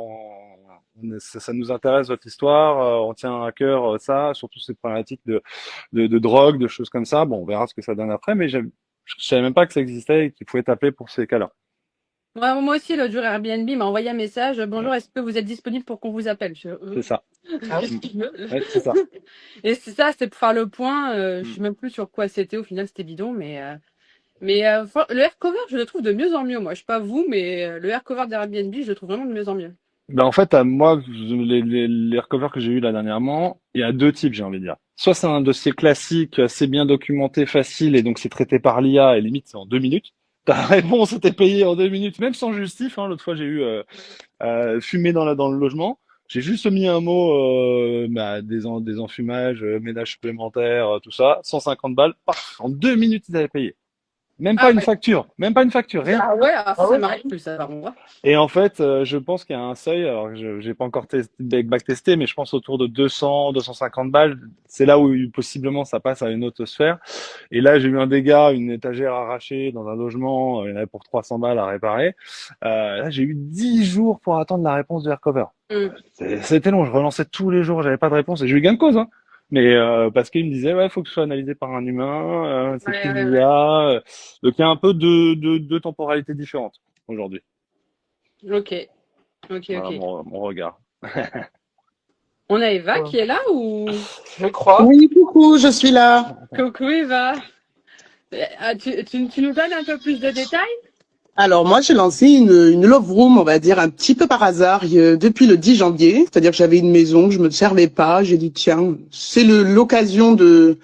ça nous intéresse votre histoire, on tient à cœur ça, surtout ces problématiques de drogue, de choses comme ça. Bon, on verra ce que ça donne après, mais je savais même pas que ça existait et qu'il pouvait t'appeler pour ces cas-là. Ouais, moi aussi, l'autre jour, Airbnb m'a envoyé un message. Bonjour, est-ce que vous êtes disponible pour qu'on vous appelle? C'est ça. Ah oui. Ouais, c'est ça. Et c'est ça, c'est pour faire le point. Je Mm. sais même plus sur quoi c'était. Au final, c'était bidon, mais le air cover, je le trouve de mieux en mieux. Moi, je sais pas vous, mais le air cover d'Airbnb, je le trouve vraiment de mieux en mieux. Ben en fait, à moi, les recovers que j'ai eu là dernièrement, il y a deux types, j'ai envie de dire. Soit c'est un dossier classique, assez bien documenté, facile, et donc c'est traité par l'IA, et limite c'est en 2 minutes. Ta réponse était payée en 2 minutes, même sans justif. Hein. L'autre fois, j'ai eu fumé dans le logement. J'ai juste mis un mot, des enfumages, ménage supplémentaire, tout ça, 150 balles, paf, en 2 minutes ils avaient payé. Ah ouais. Même pas une facture, rien. Ah ouais, alors Ah ça ouais. m'arrive plus, ça, par contre. Et en fait, je pense qu'il y a un seuil, alors je j'ai pas encore backtesté, mais je pense autour de 200, 250 balles. C'est là où possiblement ça passe à une autre sphère. Et là, j'ai eu un dégât, une étagère arrachée dans un logement, il y en avait pour 300 balles à réparer. Là, j'ai eu 10 jours pour attendre la réponse de Aircover. Mm. C'était long, je relançais tous les jours, j'avais pas de réponse et j'ai eu gain de cause, hein. Mais parce qu'il me disait ouais, faut que ce soit analysé par un humain, c'est Ouais, plus ouais, ouais. l'IA. Donc il y a un peu de temporalités différentes aujourd'hui. Ok, ok, Voilà ok. mon regard. On a Eva Ouais. qui est là ou... Je crois. Oui, coucou, je suis là. Coucou Eva. Tu nous donnes un peu plus de détails? Alors moi, j'ai lancé une love room, on va dire, un petit peu par hasard, depuis le 10 janvier. C'est-à-dire que j'avais une maison, je me servais pas. J'ai dit, tiens, c'est l'occasion de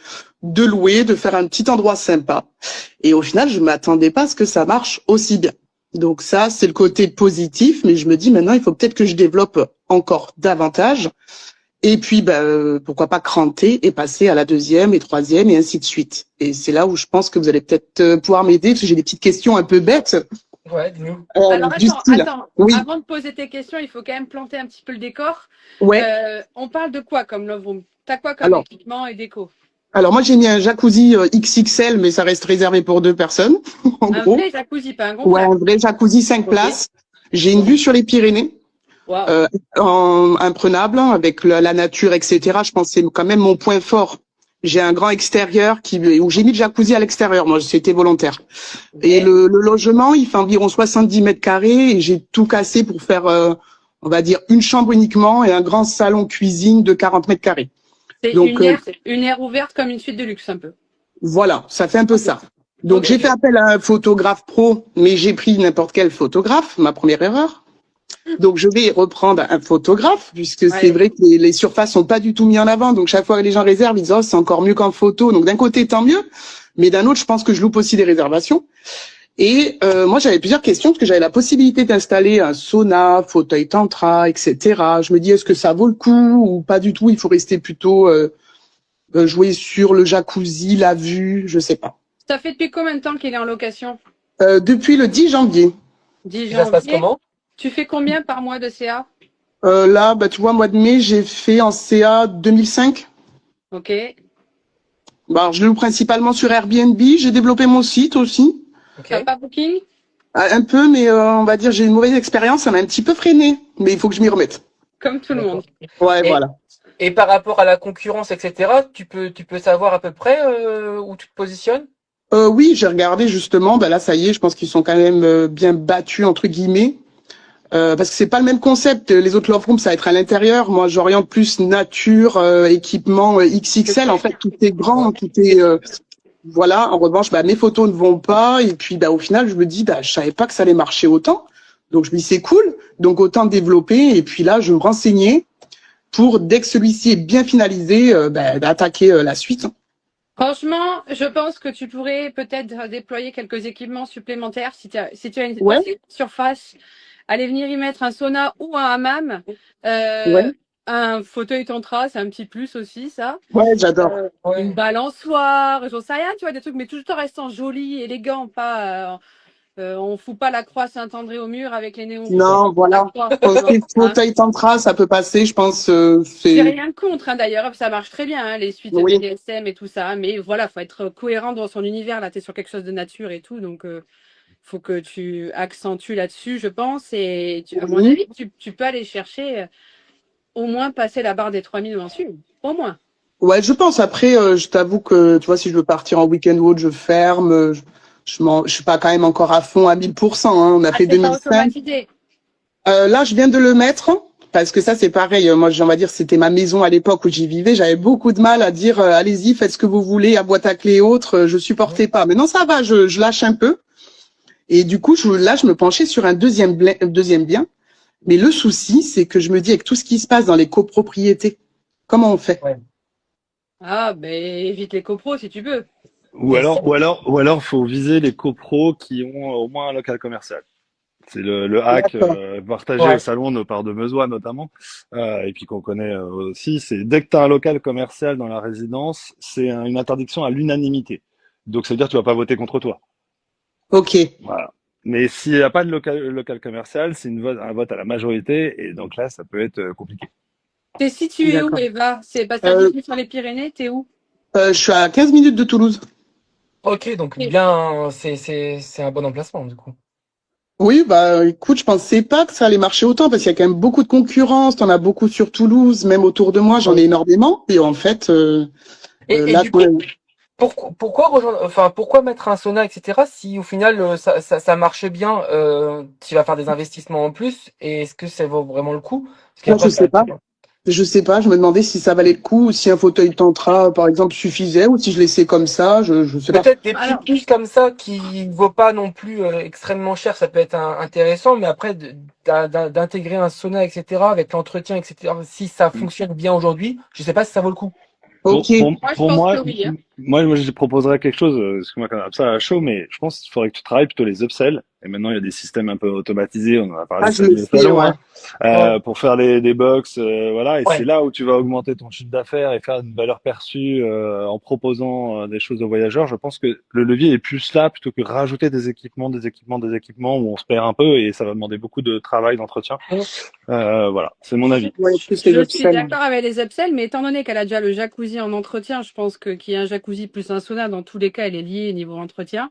louer, de faire un petit endroit sympa. Et au final, je m'attendais pas à ce que ça marche aussi bien. Donc ça, c'est le côté positif, mais je me dis maintenant, il faut peut-être que je développe encore davantage. Et puis, pourquoi pas cranter et passer à la deuxième et troisième et ainsi de suite. Et c'est là où je pense que vous allez peut-être pouvoir m'aider, parce que j'ai des petites questions un peu bêtes, Ouais, dis-nous. Alors du style. attends, Oui, avant de poser tes questions, il faut quand même planter un petit peu le décor. ouais. On parle de quoi comme love room? T'as quoi comme Alors, équipement et déco? moi j'ai mis un jacuzzi XXL, mais ça reste réservé pour 2 personnes, en Un gros. vrai jacuzzi, pas un Ouais, gonflable. un vrai jacuzzi 5 Ok. places. J'ai une vue sur les Pyrénées, Waouh. imprenable, hein, avec la nature, etc. Je pense que c'est quand même mon point fort. J'ai un grand extérieur où j'ai mis le jacuzzi à l'extérieur. Moi, c'était volontaire. Et Ok. le logement, il fait environ 70 mètres carrés et j'ai tout cassé pour faire, on va dire, une chambre uniquement et un grand salon cuisine de 40 mètres carrés. C'est Donc, une aire ouverte comme une suite de luxe un peu. voilà, ça fait un peu Ok. ça. Donc, Ok, j'ai ok. fait appel à un photographe pro, mais j'ai pris n'importe quel photographe, ma première erreur. Donc, je vais reprendre un photographe, puisque c'est Ouais. vrai que les surfaces sont pas du tout mis en avant. Donc, chaque fois que les gens réservent, ils disent, oh, c'est encore mieux qu'en photo. Donc, d'un côté, tant mieux. Mais d'un autre, je pense que je loupe aussi des réservations. Et moi, j'avais plusieurs questions, parce que j'avais la possibilité d'installer un sauna, fauteuil tantra, etc. Je me dis, est-ce que ça vaut le coup ou pas du tout? Il faut rester plutôt jouer sur le jacuzzi, la vue, je sais pas. Ça fait depuis combien de temps qu'il est en location? Depuis le 10 janvier. 10 Et ça se passe janvier. comment? Tu fais combien par mois de CA? Là, tu vois, mois de mai, j'ai fait en CA 2005. Ok. Alors, je loue principalement sur Airbnb. J'ai développé mon site aussi. Ok. T'as pas booking? Un peu, mais on va dire j'ai une mauvaise expérience. Ça m'a un petit peu freiné, mais il faut que je m'y remette. Comme tout le D'accord. monde. Ouais, Et voilà. Et par rapport à la concurrence, etc., tu peux savoir à peu près où tu te positionnes? Oui, j'ai regardé justement. Ben là, ça y est, je pense qu'ils sont quand même bien battus entre guillemets. Parce que c'est pas le même concept. Les autres love rooms, ça va être à l'intérieur. Moi, j'oriente plus nature, équipement XXL. En fait, tout est grand, tout est voilà. En revanche, bah, mes photos ne vont pas. Et puis, bah, au final, je me dis, bah, je savais pas que ça allait marcher autant. Donc, je me dis, c'est cool. Donc, autant développer. Et puis là, je me renseignais pour, dès que celui-ci est bien finalisé, bah, d'attaquer la suite. Franchement, je pense que tu pourrais peut-être déployer quelques équipements supplémentaires si tu as une Ouais, assez surface. Aller venir y mettre un sauna ou un hammam, ouais, un fauteuil tantra, c'est un petit plus aussi, ça. ouais, j'adore. Une Ouais. balançoire, j'en sais rien, tu vois, des trucs, mais tout en restant joli, élégant, pas, on fout pas la croix Saint-André au mur avec les néons rouges Non, sur la voilà. croix, tu vois, hein. Fauteuil tantra, ça peut passer, je pense. J'ai C'est rien contre, hein, d'ailleurs, ça marche très bien, hein, les suites oui. BDSM et tout ça, mais voilà, faut être cohérent dans son univers, là, t'es sur quelque chose de nature et tout, donc faut que tu accentues là-dessus, je pense, et à mon Oui. avis, tu peux aller chercher au moins passer la barre des 3000 mensuels, au moins. Ouais, je pense. Après, je t'avoue que, tu vois, si je veux partir en week-end ou autre, je ferme. Je suis pas quand même encore à fond à 1000%. Hein. On a Ah, fait c'est pas 2005. automatisé. Là, je viens de le mettre parce que ça, c'est pareil. Moi, on va dire, c'était ma maison à l'époque où j'y vivais. J'avais beaucoup de mal à dire, allez-y, faites ce que vous voulez, à boîte à clés et autres. Je supportais pas. Mais non, ça va. Je lâche un peu. Et du coup, là, je me penchais sur un deuxième bien. Mais le souci, c'est que je me dis, avec tout ce qui se passe dans les copropriétés, comment on fait? Ouais. Ah, ben évite les copros si tu peux. Yes. Ou alors, faut viser les copros qui ont au moins un local commercial. C'est le hack D'accord. partagé au Ouais. salon de par de Meusois notamment, et puis qu'on connaît aussi. C'est dès que tu as un local commercial dans la résidence, c'est une interdiction à l'unanimité. Donc ça veut dire que tu vas pas voter contre toi. Ok. Voilà. Mais s'il n'y a pas de local commercial, c'est un vote à la majorité, et donc là, ça peut être compliqué. T'es situé où, D'accord. Eva? C'est parce que t'as Euh, dit sur les Pyrénées, t'es où? je suis à 15 minutes de Toulouse. Ok, donc Et- bien, c'est un bon emplacement du coup. Oui, bah écoute, je pensais pas que ça allait marcher autant parce qu'il y a quand même beaucoup de concurrence. T'en as beaucoup sur Toulouse, même autour de moi, j'en ai Ouais. énormément. Et en fait, Et là, du coup, pourquoi rejoindre, enfin, pourquoi mettre un sauna, etc., si au final ça marche bien, tu vas faire des investissements en plus, et est-ce que ça vaut vraiment le coup? Parce moi, je qu'après, sais pas. Je sais pas. Je me demandais si ça valait le coup, ou si un fauteuil tantra, par exemple, suffisait, ou si je laissais comme ça. Je sais pas. peut-être des petits Alors, plus comme ça qui vaut pas non plus extrêmement cher, ça peut être intéressant, mais après d'intégrer un sauna, etc., avec l'entretien, etc., si ça fonctionne bien aujourd'hui, je sais pas si ça vaut le coup. Ok. moi, je Pour pense que moi, oui, hein. moi, je proposerais quelque chose, parce que moi, quand même ça à chaud, mais je pense qu'il faudrait que tu travailles plutôt les upsells. Et maintenant, il y a des systèmes un peu automatisés, on en a parlé Ah, de je ça le au sais, salon, ouais. hein, Ouais. pour faire des box, voilà. Et c'est Ouais. là où tu vas augmenter ton chiffre d'affaires et faire une valeur perçue en proposant des choses aux voyageurs. Je pense que le levier est plus là plutôt que rajouter des équipements, où on se perd un peu et ça va demander beaucoup de travail, d'entretien. Voilà, c'est mon avis. Ouais, plus les Je suis upsells. d'accord avec les upsells, mais étant donné qu'elle a déjà le jacuzzi en entretien, je pense que qu'il y a un jacuzzi plus un sauna, dans tous les cas, elle est liée niveau entretien.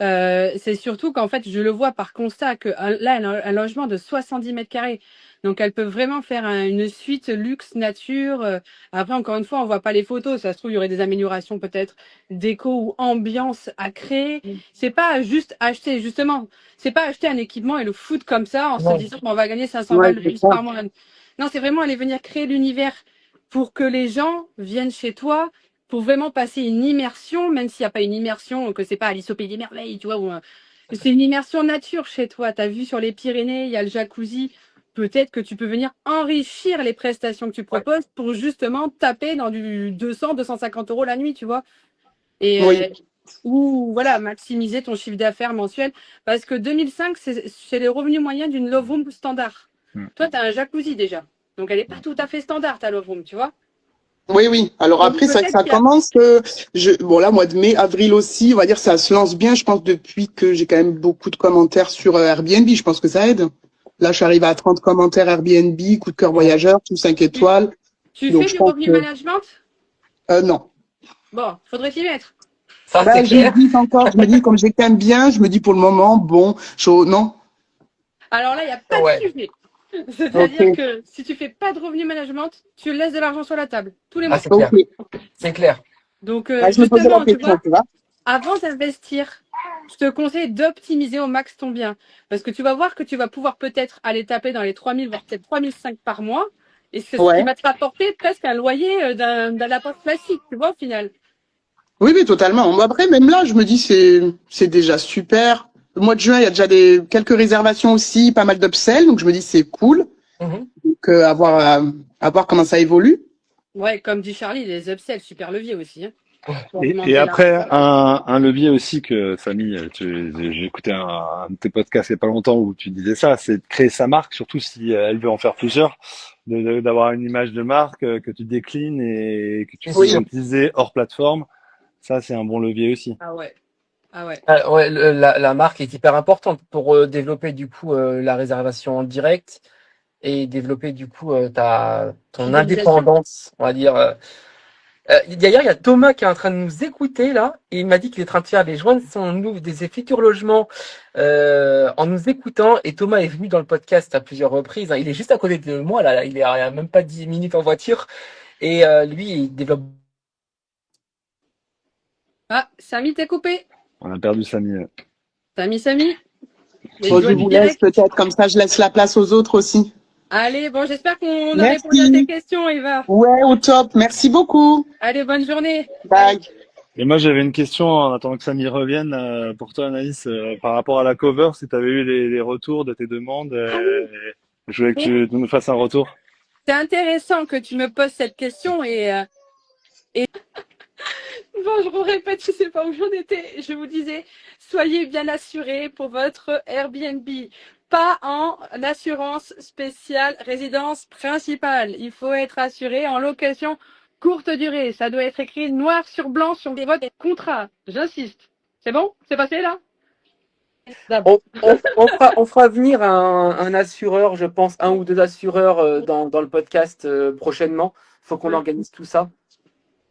C'est surtout qu'en fait, je le vois par constat que là, elle a un logement de 70 mètres carrés. Donc, elle peut vraiment faire une suite luxe nature. Après, encore une fois, on voit pas les photos. Ça se trouve, il y aurait des améliorations peut-être déco ou ambiance à créer. C'est pas juste acheter, justement, c'est pas acheter un équipement et le foutre comme ça en se Ouais. disant qu'on va gagner 500 Ouais, balles c'est juste ça. par mois. Non, c'est vraiment aller venir créer l'univers pour que les gens viennent chez toi pour vraiment passer une immersion, même s'il n'y a pas une immersion, que c'est pas Alice au Pays des Merveilles, tu vois, c'est une immersion nature chez toi. Tu as vu sur les Pyrénées, il y a le jacuzzi. Peut-être que tu peux venir enrichir les prestations que tu Ouais. proposes pour justement taper dans du 200, 250 euros la nuit, tu vois. Et Oui. ou voilà, maximiser ton chiffre d'affaires mensuel. Parce que 2005, c'est les revenus moyens d'une love room standard. Hmm. Toi, tu as un jacuzzi déjà. Donc, elle n'est pas tout à fait standard, ta love room, tu vois. Oui, oui. Alors Donc, après, c'est vrai que peut-être ça qu'il y a commence. Bon, là, mois de mai, avril aussi, on va dire, ça se lance bien. Je pense depuis que j'ai quand même beaucoup de commentaires sur Airbnb. Je pense que ça aide. Là, je suis arrivé à 30 commentaires Airbnb, coup de cœur Ouais. voyageur, tout 5 tu, étoiles. tu Donc, fais je du pense revenu que management. non. Bon, faudrait t'y mettre. Ça, c'est Bah, clair. j'hésite encore. Je me dis, comme j'ai quand même bien, je me dis pour le moment, bon, non. Alors là, il n'y a pas de Ouais. sujet. C'est-à-dire Ok. que si tu fais pas de revenu management, tu laisses de l'argent sur la table tous les Ah, mois. c'est clair. Ok. C'est clair. Donc Ah, je me posais la justement, tu question, vois, tu vois. avant d'investir, je te conseille d'optimiser au max ton bien. Parce que tu vas voir que tu vas pouvoir peut-être aller taper dans les 3000, voire peut-être 3005 par mois. Et c'est ce qui Ouais. va te rapporter presque un loyer d'un appart classique, tu vois, au final. Oui, oui, totalement. Moi, après, même là, je me dis, c'est déjà super. Le mois de juin, il y a déjà quelques réservations aussi, pas mal d'upsells. Donc, je me dis, c'est cool. Mhm. Donc, à voir comment ça évolue. Ouais, comme dit Charlie, les upsells, super levier aussi, hein, pour Et augmenter la... après, un levier aussi que Samy, j'ai écouté un de tes podcasts il n'y a pas longtemps où tu disais ça, c'est de créer sa marque, surtout si elle veut en faire plusieurs, d'avoir une image de marque que tu déclines et que tu C'est peux Oui. sûr. monétiser hors plateforme. Ça, c'est un bon levier aussi. Ah ouais, ah ouais. Ah, ouais, la marque est hyper importante pour développer du coup la réservation en direct et développer du coup ton Fidélisation. indépendance, on va dire. D'ailleurs, il y a Thomas qui est en train de nous écouter là, et il m'a dit qu'il est en train de faire les joints de son des futurs logements en nous écoutant. Et Thomas est venu dans le podcast à plusieurs reprises, hein. Il est juste à côté de moi là, il est à même pas 10 minutes en voiture. Et lui, il développe. Ah, Samy, t'es coupé. On a perdu Samy. Samy, les Bon, je joies du vous laisse direct. peut-être, comme ça, je laisse la place aux autres aussi. Allez, bon, j'espère qu'on a répondu à tes Merci. questions, Eva. Ouais, au top. Merci beaucoup. Allez, bonne journée. Bye. Bye. Et moi, j'avais une question en attendant que Samy revienne pour toi, Anaïs, par rapport à la cover, si tu avais eu les retours de tes demandes. Je voulais que tu nous fasses un retour. C'est intéressant que tu me poses cette question et bon, je vous répète, je sais pas où j'en étais. Je vous disais, soyez bien assurés pour votre Airbnb. Pas en assurance spéciale résidence principale. Il faut être assuré en location courte durée. Ça doit être écrit noir sur blanc sur votre contrat. J'insiste. C'est bon? C'est passé là? On fera venir un assureur, je pense, un ou deux assureurs dans le podcast prochainement. Il faut qu'on organise tout ça.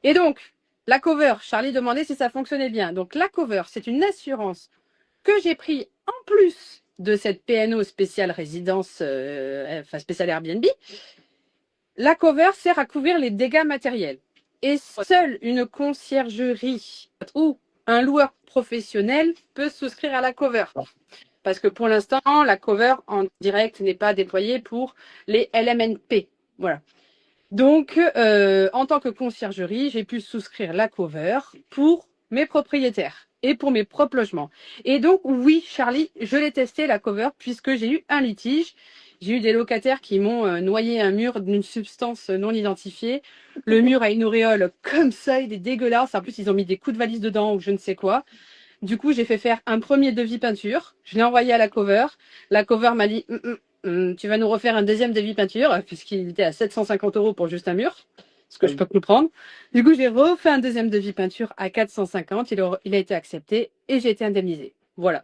Et donc, la cover, Charlie demandait si ça fonctionnait bien. Donc, la cover, c'est une assurance que j'ai pris en plus de cette PNO spéciale résidence, enfin spéciale Airbnb. La cover sert à couvrir les dégâts matériels. Et seule une conciergerie ou un loueur professionnel peut souscrire à la cover. Parce que pour l'instant, la cover en direct n'est pas déployée pour les LMNP. Voilà. Donc, en tant que conciergerie, j'ai pu souscrire la cover pour mes propriétaires et pour mes propres logements. Et donc, oui, Charlie, je l'ai testé la cover puisque j'ai eu un litige. J'ai eu des locataires qui m'ont noyé un mur d'une substance non identifiée. Le mur a une auréole comme ça, il est dégueulasse. En plus, ils ont mis des coups de valise dedans ou je ne sais quoi. Du coup, j'ai fait faire un premier devis peinture. Je l'ai envoyé à la cover. La cover m'a dit tu vas nous refaire un deuxième devis peinture, puisqu'il était à 750 € pour juste un mur, ce que je peux comprendre. Du coup, j'ai refait un deuxième devis peinture à 450. Il a été accepté et j'ai été indemnisée. Voilà.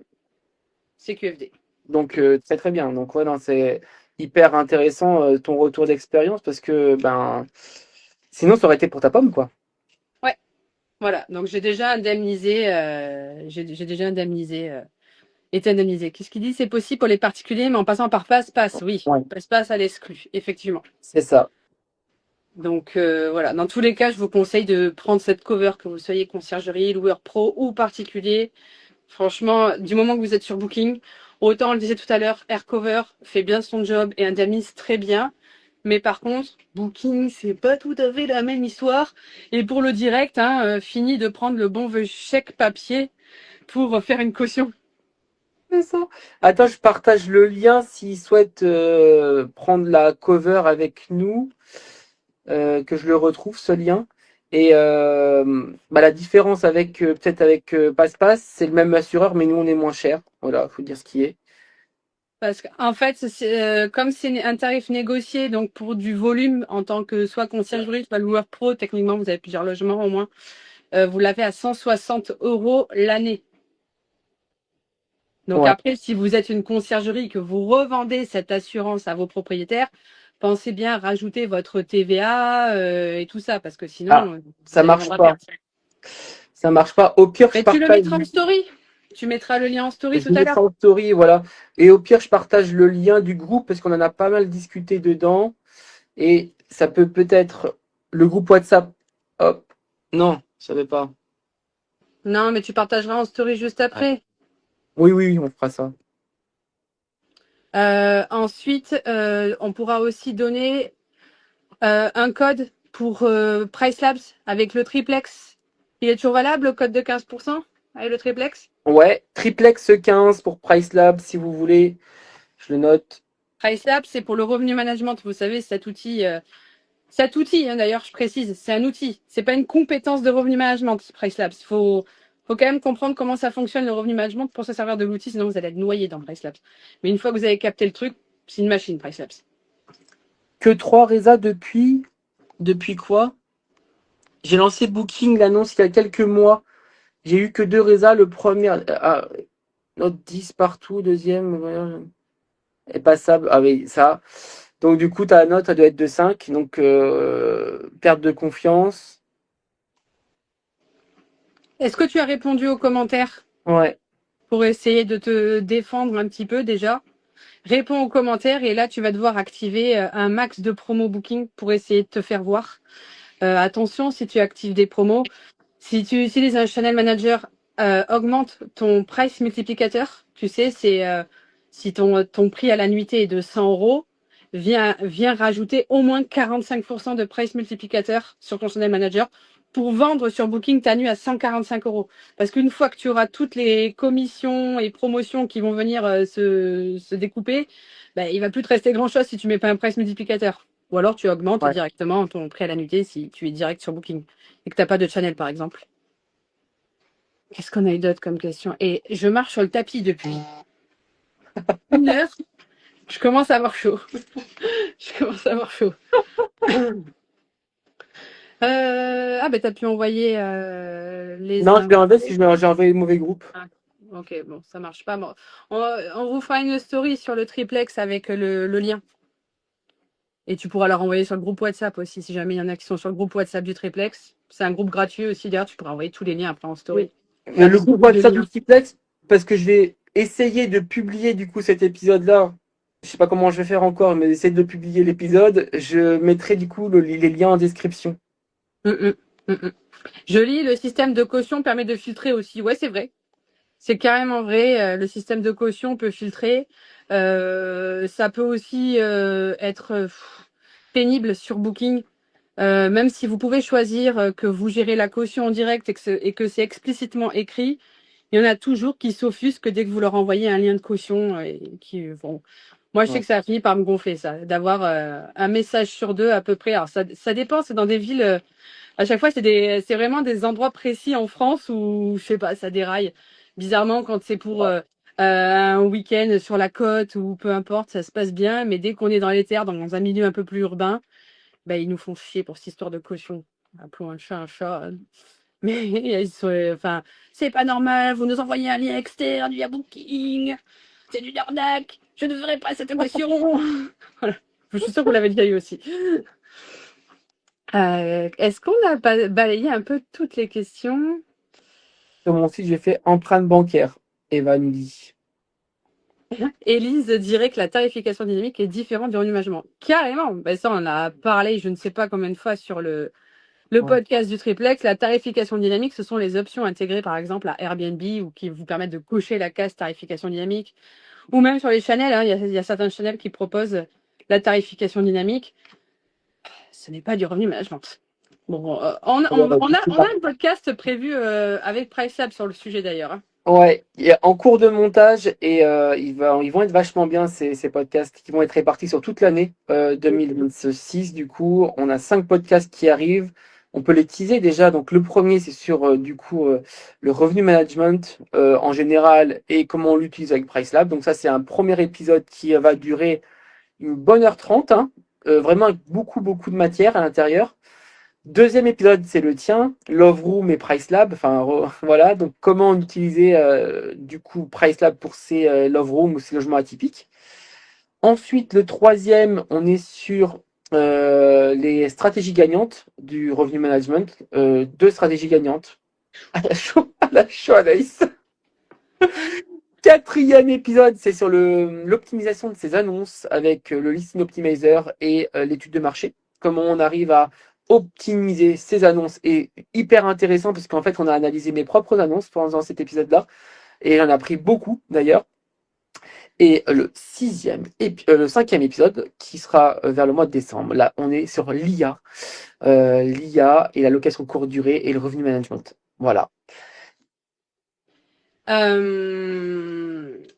C'est QFD. Donc, très très bien. Donc, ouais, non, c'est hyper intéressant ton retour d'expérience parce que ben, sinon, ça aurait été pour ta pomme, quoi. Ouais. Voilà. Donc, j'ai déjà indemnisé. J'ai déjà indemnisé. Été indemnisé. Qu'est-ce qu'il dit? C'est possible pour les particuliers, mais en passant par passe-passe. Oui. Ouais, Passe-passe à l'exclu, effectivement. c'est ça. Donc voilà, dans tous les cas, je vous conseille de prendre cette cover, que vous soyez conciergerie, loueur pro ou particulier. Franchement, du moment que vous êtes sur Booking, autant on le disait tout à l'heure, Aircover fait bien son job et indemnise très bien. Mais par contre, Booking, c'est pas tout à fait la même histoire. Et pour le direct, fini de prendre le bon vieux chèque papier pour faire une caution. C'est ça. Attends, je partage le lien s'ils souhaitent prendre la cover avec nous, que je le retrouve, ce lien. Et bah, la différence avec peut-être avec PassePass, c'est le même assureur, mais nous on est moins cher. Voilà, faut dire ce qui est. Parce qu'en fait, comme c'est un tarif négocié, donc pour du volume en tant que soit conciergerie, soit loueur pro, techniquement vous avez plusieurs logements au moins, vous l'avez à 160 € l'année. Donc Ouais, après, si vous êtes une conciergerie et que vous revendez cette assurance à vos propriétaires, pensez bien à rajouter votre TVA et tout ça, parce que sinon, ah, vous ça allez marche vendre à pas. perte. Ça marche pas. Au pire, je Mais tu le partage. mettras en story. Tu mettras le lien en story Je tout à mettrai l'heure. en story, voilà. Et au pire, je partage le lien du groupe parce qu'on en a pas mal discuté dedans. Et ça peut peut-être le groupe WhatsApp. Hop. Non, je savais pas. Non, mais tu partageras en story juste après. Oui, oui, oui, on fera ça. Ensuite, on pourra aussi donner un code pour Price Labs avec le triplex. Il est toujours valable, le code de 15% avec le triplex? Ouais, triplex 15 pour Price Lab si vous voulez. Je le note. Price Labs, c'est pour le revenu management. Vous savez, cet outil, hein, d'ailleurs, je précise, c'est un outil. C'est pas une compétence de revenu management, Price Labs. Faut quand même comprendre comment ça fonctionne le revenu management pour se servir de l'outil, sinon vous allez être noyé dans Price Labs. Mais une fois que vous avez capté le truc, c'est une machine, Price Labs. Que 3 Reza depuis quoi? J'ai lancé Booking, l'annonce il y a quelques mois. J'ai eu que 2 Reza. Le premier, note 10 partout. Deuxième, est passable. Ah oui, ça. Donc du coup, ta note, elle doit être de 5. Donc, perte de confiance. Est-ce que tu as répondu aux commentaires Ouais. pour essayer de te défendre un petit peu déjà? Réponds aux commentaires et là, tu vas devoir activer un max de promo booking pour essayer de te faire voir. Attention, si tu actives des promos, si tu utilises un channel manager, augmente ton price multiplicateur. Tu sais, c'est si ton prix à la nuitée est de 100 euros, viens rajouter au moins 45% de price multiplicateur sur ton channel manager pour vendre sur Booking ta nuit à 145 euros. Parce qu'une fois que tu auras toutes les commissions et promotions qui vont venir se découper, ben, il va plus te rester grand chose si tu mets pas un price multiplicateur. Ou alors tu augmentes Ouais. directement ton prix à la nuitée si tu es direct sur Booking et que tu n'as pas de channel par exemple. Qu'est-ce qu'on a eu d'autre comme question? Et je marche sur le tapis depuis 1 heure. Je commence à avoir chaud. Je commence à avoir chaud. Ah ben t'as pu envoyer les Non, je vais enlever si j'ai envoyé le mauvais groupe. Ok, bon, ça marche pas. Bon, on vous fera une story sur le triplex avec le lien. Et tu pourras leur envoyer sur le groupe WhatsApp aussi, si jamais il y en a qui sont sur le groupe WhatsApp du triplex. C'est un groupe gratuit aussi, d'ailleurs, tu pourras envoyer tous les liens après en story. Le groupe WhatsApp du triplex, parce que je vais essayer de publier du coup cet épisode-là. Je sais pas comment je vais faire encore, mais essayer de publier l'épisode. Je mettrai du coup les liens en description. Je lis, le système de caution permet de filtrer aussi. Ouais, c'est vrai. C'est carrément vrai. Le système de caution peut filtrer. Ça peut aussi être pénible sur Booking. Même si vous pouvez choisir que vous gérez la caution en direct et que c'est explicitement écrit, il y en a toujours qui s'offusquent dès que vous leur envoyez un lien de caution et qui vont. Moi, je sais que ça a fini par me gonfler, ça, d'avoir un message sur 2 à peu près. Alors, ça dépend, c'est dans des villes. À chaque fois, c'est vraiment des endroits précis en France où, je sais pas, ça déraille. Bizarrement, quand c'est pour un week-end sur la côte ou peu importe, ça se passe bien. Mais dès qu'on est dans les terres, dans un milieu un peu plus urbain, ben, ils nous font chier pour cette histoire de caution. Appelons un chat un chat. Mais ils sont, enfin, c'est pas normal, vous nous envoyez un lien externe via Booking. C'est du arnaque. Je ne ferai pas cette caution. Voilà. Je suis sûre que vous l'avez déjà eu aussi. Est-ce qu'on a balayé un peu toutes les questions? Sur mon site, j'ai fait empreinte bancaire. Eva nous dit. Élise dirait que la tarification dynamique est différente du revenu management. Carrément. Ben ça, on en a parlé, je ne sais pas combien de fois sur le podcast du triplex. La tarification dynamique, ce sont les options intégrées par exemple à Airbnb ou qui vous permettent de cocher la case tarification dynamique. Ou même sur les channels, hein, il y a certains channels qui proposent la tarification dynamique. Ce n'est pas du revenu management. Bon, on a un podcast prévu avec PriceLab sur le sujet d'ailleurs. Hein. Ouais, il est en cours de montage et ils vont être vachement bien ces podcasts qui vont être répartis sur toute l'année 2026. Du coup, on a 5 podcasts qui arrivent. On peut les teaser déjà. Donc le premier, c'est sur du coup le revenu management en général et comment on l'utilise avec PriceLab. Donc ça, c'est un premier épisode qui va durer une bonne heure 30, hein, vraiment avec beaucoup de matière à l'intérieur. Deuxième épisode, c'est le tien, Love Room et Price Lab. Enfin, voilà, donc comment utiliser du coup Price Lab pour ces Love Room ou ces logements atypiques. Ensuite, le troisième, on est sur les stratégies gagnantes du revenu management. 2 stratégies gagnantes. À la chaud, Anaïs. Quatrième épisode, c'est sur l'optimisation de ses annonces avec le listing optimizer et l'étude de marché. Comment on arrive à optimiser ses annonces est hyper intéressant parce qu'en fait, on a analysé mes propres annonces pendant cet épisode-là et j'en ai appris beaucoup d'ailleurs. Et le cinquième épisode qui sera vers le mois de décembre. Là, on est sur l'IA et la location courte durée et le revenu management. Voilà.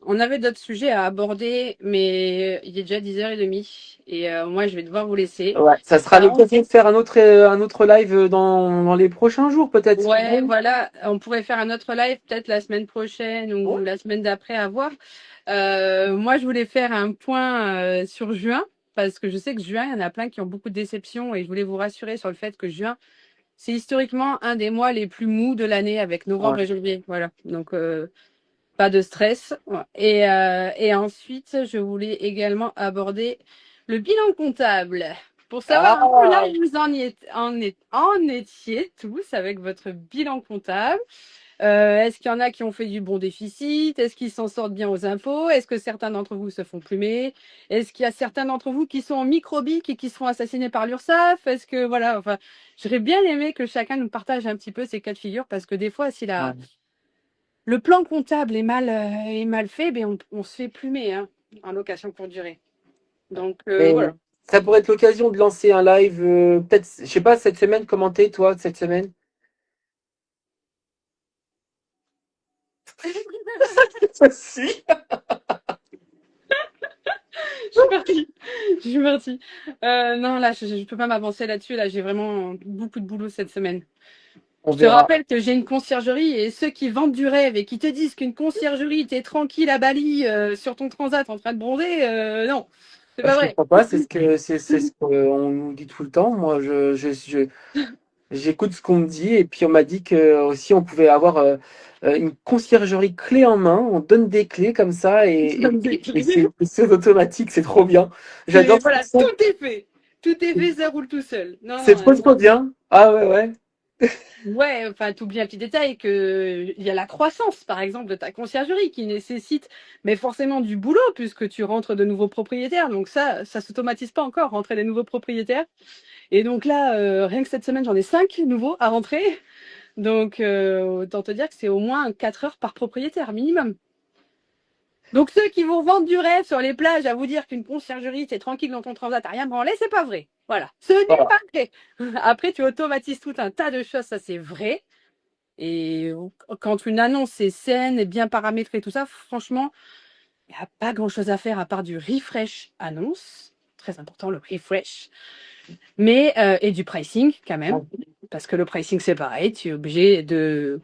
On avait d'autres sujets à aborder, mais il est déjà 10h30 et moi je vais devoir vous laisser. Ouais, ça sera l'occasion de faire un autre live dans les prochains jours peut-être. Ouais, voilà, on pourrait faire un autre live peut-être la semaine prochaine ou Ouais. la semaine d'après à voir. Moi je voulais faire un point sur juin parce que je sais que juin, il y en a plein qui ont beaucoup de déceptions et je voulais vous rassurer sur le fait que juin, c'est historiquement un des mois les plus mous de l'année avec novembre Ouais. et janvier. Voilà, donc pas de stress. Ouais. Et ensuite, je voulais également aborder le bilan comptable pour savoir un peu là où vous en étiez tous avec votre bilan comptable. Est-ce qu'il y en a qui ont fait du bon déficit? Est-ce qu'ils s'en sortent bien aux impôts? Est-ce que certains d'entre vous se font plumer? Est-ce qu'il y a certains d'entre vous qui sont en microbique et qui seront assassinés par l'URSSAF? Est-ce que voilà, enfin, j'aurais bien aimé que chacun nous partage un petit peu ces cas de figure parce que des fois, si la Ouais. le plan comptable est mal fait, ben on se fait plumer hein, en location courte durée. Donc Mais voilà. ça pourrait être l'occasion de lancer un live, peut-être, je sais pas, cette semaine, commenter toi, cette semaine. Si. Je suis partie. Je suis partie. Non, là, je peux pas m'avancer là-dessus. Là, j'ai vraiment beaucoup de boulot cette semaine. On Je te verra. rappelle que j'ai une conciergerie et ceux qui vendent du rêve et qui te disent qu'une conciergerie, t'es tranquille à Bali sur ton transat en train de bronzer, non, c'est pas Je vrai. comprends pas, c'est ce qu'on nous dit tout le temps. Moi, j'écoute ce qu'on me dit et puis on m'a dit que aussi on pouvait avoir une conciergerie clé en main. On donne des clés comme ça et c'est automatique, c'est trop bien. J'adore Voilà, ça. tout est fait. Tout est fait, ça roule tout seul. Non, C'est non, trop bien. Ah ouais, ouais. ouais, enfin, t'oublies un petit détail que il y a la croissance, par exemple, de ta conciergerie qui nécessite, mais forcément du boulot puisque tu rentres de nouveaux propriétaires. Donc ça s'automatise pas encore, rentrer des nouveaux propriétaires. Et donc là, rien que cette semaine, j'en ai 5 nouveaux à rentrer. Donc autant te dire que c'est au moins 4 heures par propriétaire minimum. Donc ceux qui vont vendre du rêve sur les plages à vous dire qu'une conciergerie, c'est tranquille dans ton transat, t'as rien branlé, c'est pas vrai. Voilà, ce n'est Voilà. pas vrai. Après, tu automatises tout un tas de choses, ça c'est vrai. Et quand une annonce est saine et bien paramétrée, tout ça, franchement, il n'y a pas grand-chose à faire à part du refresh annonce. Très important, le refresh. Mais, et du pricing quand même. Parce que le pricing, c'est pareil. Tu es obligé de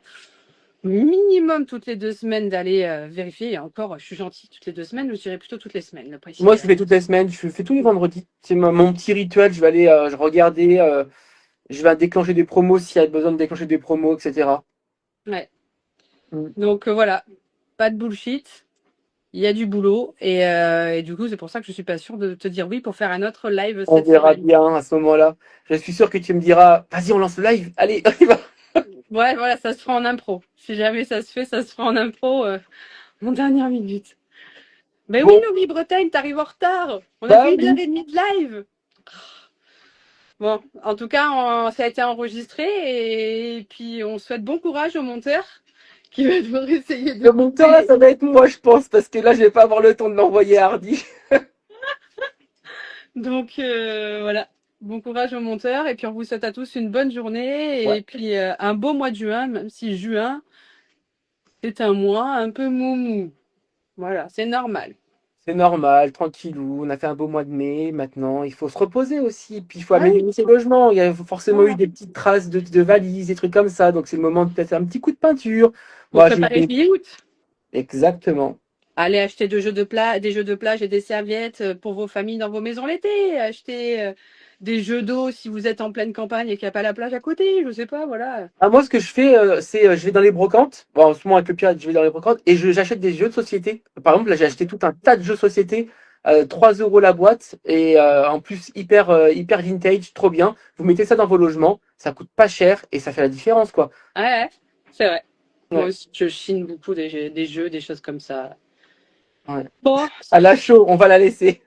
minimum toutes les 2 semaines d'aller vérifier. Et encore, je suis gentille, toutes les 2 semaines, je dirais plutôt toutes les semaines. Le pricing. Moi, je fais toutes les semaines, je fais tous les vendredis. C'est mon petit rituel. Je vais aller je regarder, je vais déclencher des promos s'il y a besoin de déclencher des promos, etc. Ouais. Mm. Donc voilà, pas de bullshit. Il y a du boulot et du coup, c'est pour ça que je suis pas sûre de te dire oui pour faire un autre live On cette verra semaine. bien à ce moment-là. Je suis sûr que tu me diras, vas-y, on lance le live. Allez, on y va. Ouais, voilà, ça se fera en impro. Si jamais ça se fait, ça se fera en impro en dernière minute. Ben oui, Bon, Louis Bretagne, t'arrives en retard. On a bah fait 1 heure oui. et demie de live. Bon, en tout cas, ça a été enregistré et puis on souhaite bon courage au monteur qui va devoir essayer de Le monteur, là, couper. ça va être moi, je pense, parce que là, je vais pas avoir le temps de l'envoyer à Hardy. Donc voilà, bon courage au monteur et puis on vous souhaite à tous une bonne journée Ouais. et puis un beau mois de juin, même si juin c'est un mois un peu moumou. Voilà, c'est normal. C'est normal, tranquillou. On a fait un beau mois de mai. Maintenant, il faut se reposer aussi. Puis, il faut Ah oui, améliorer ses logements. Il y a forcément eu voilà. des petites traces de valises, des trucs comme ça. Donc, c'est le moment de peut-être un petit coup de peinture. Pour Moi, je préparer vais. juillet août. Exactement. Allez acheter des jeux de plage et des serviettes pour vos familles dans vos maisons l'été. Acheter des jeux d'eau si vous êtes en pleine campagne et qu'il n'y a pas la plage à côté. Je sais pas, voilà. Ah, moi, ce que je fais, c'est je vais dans les brocantes. Bon, en ce moment, avec le pirate, je vais dans les brocantes et j'achète des jeux de société. Par exemple, là, j'ai acheté tout un tas de jeux de société. 3 euros la boîte et en plus hyper vintage, trop bien. Vous mettez ça dans vos logements, ça coûte pas cher et ça fait la différence quoi. Ouais, ouais, c'est vrai. Moi Ouais. aussi, je chine beaucoup des jeux, des choses comme ça. Ouais. Bon, À la chaud, on va la laisser.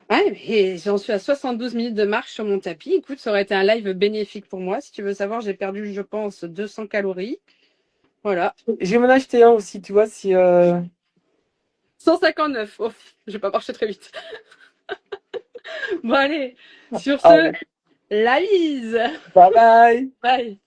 ouais, et j'en suis à 72 minutes de marche sur mon tapis. Écoute, ça aurait été un live bénéfique pour moi. Si tu veux savoir, j'ai perdu, je pense, 200 calories. Voilà. Je vais m'en acheter un aussi, tu vois, si... 159. Oh, je vais pas marcher très vite. Bon, allez. Sur ce, Allez, la bise. bye bye. Bye.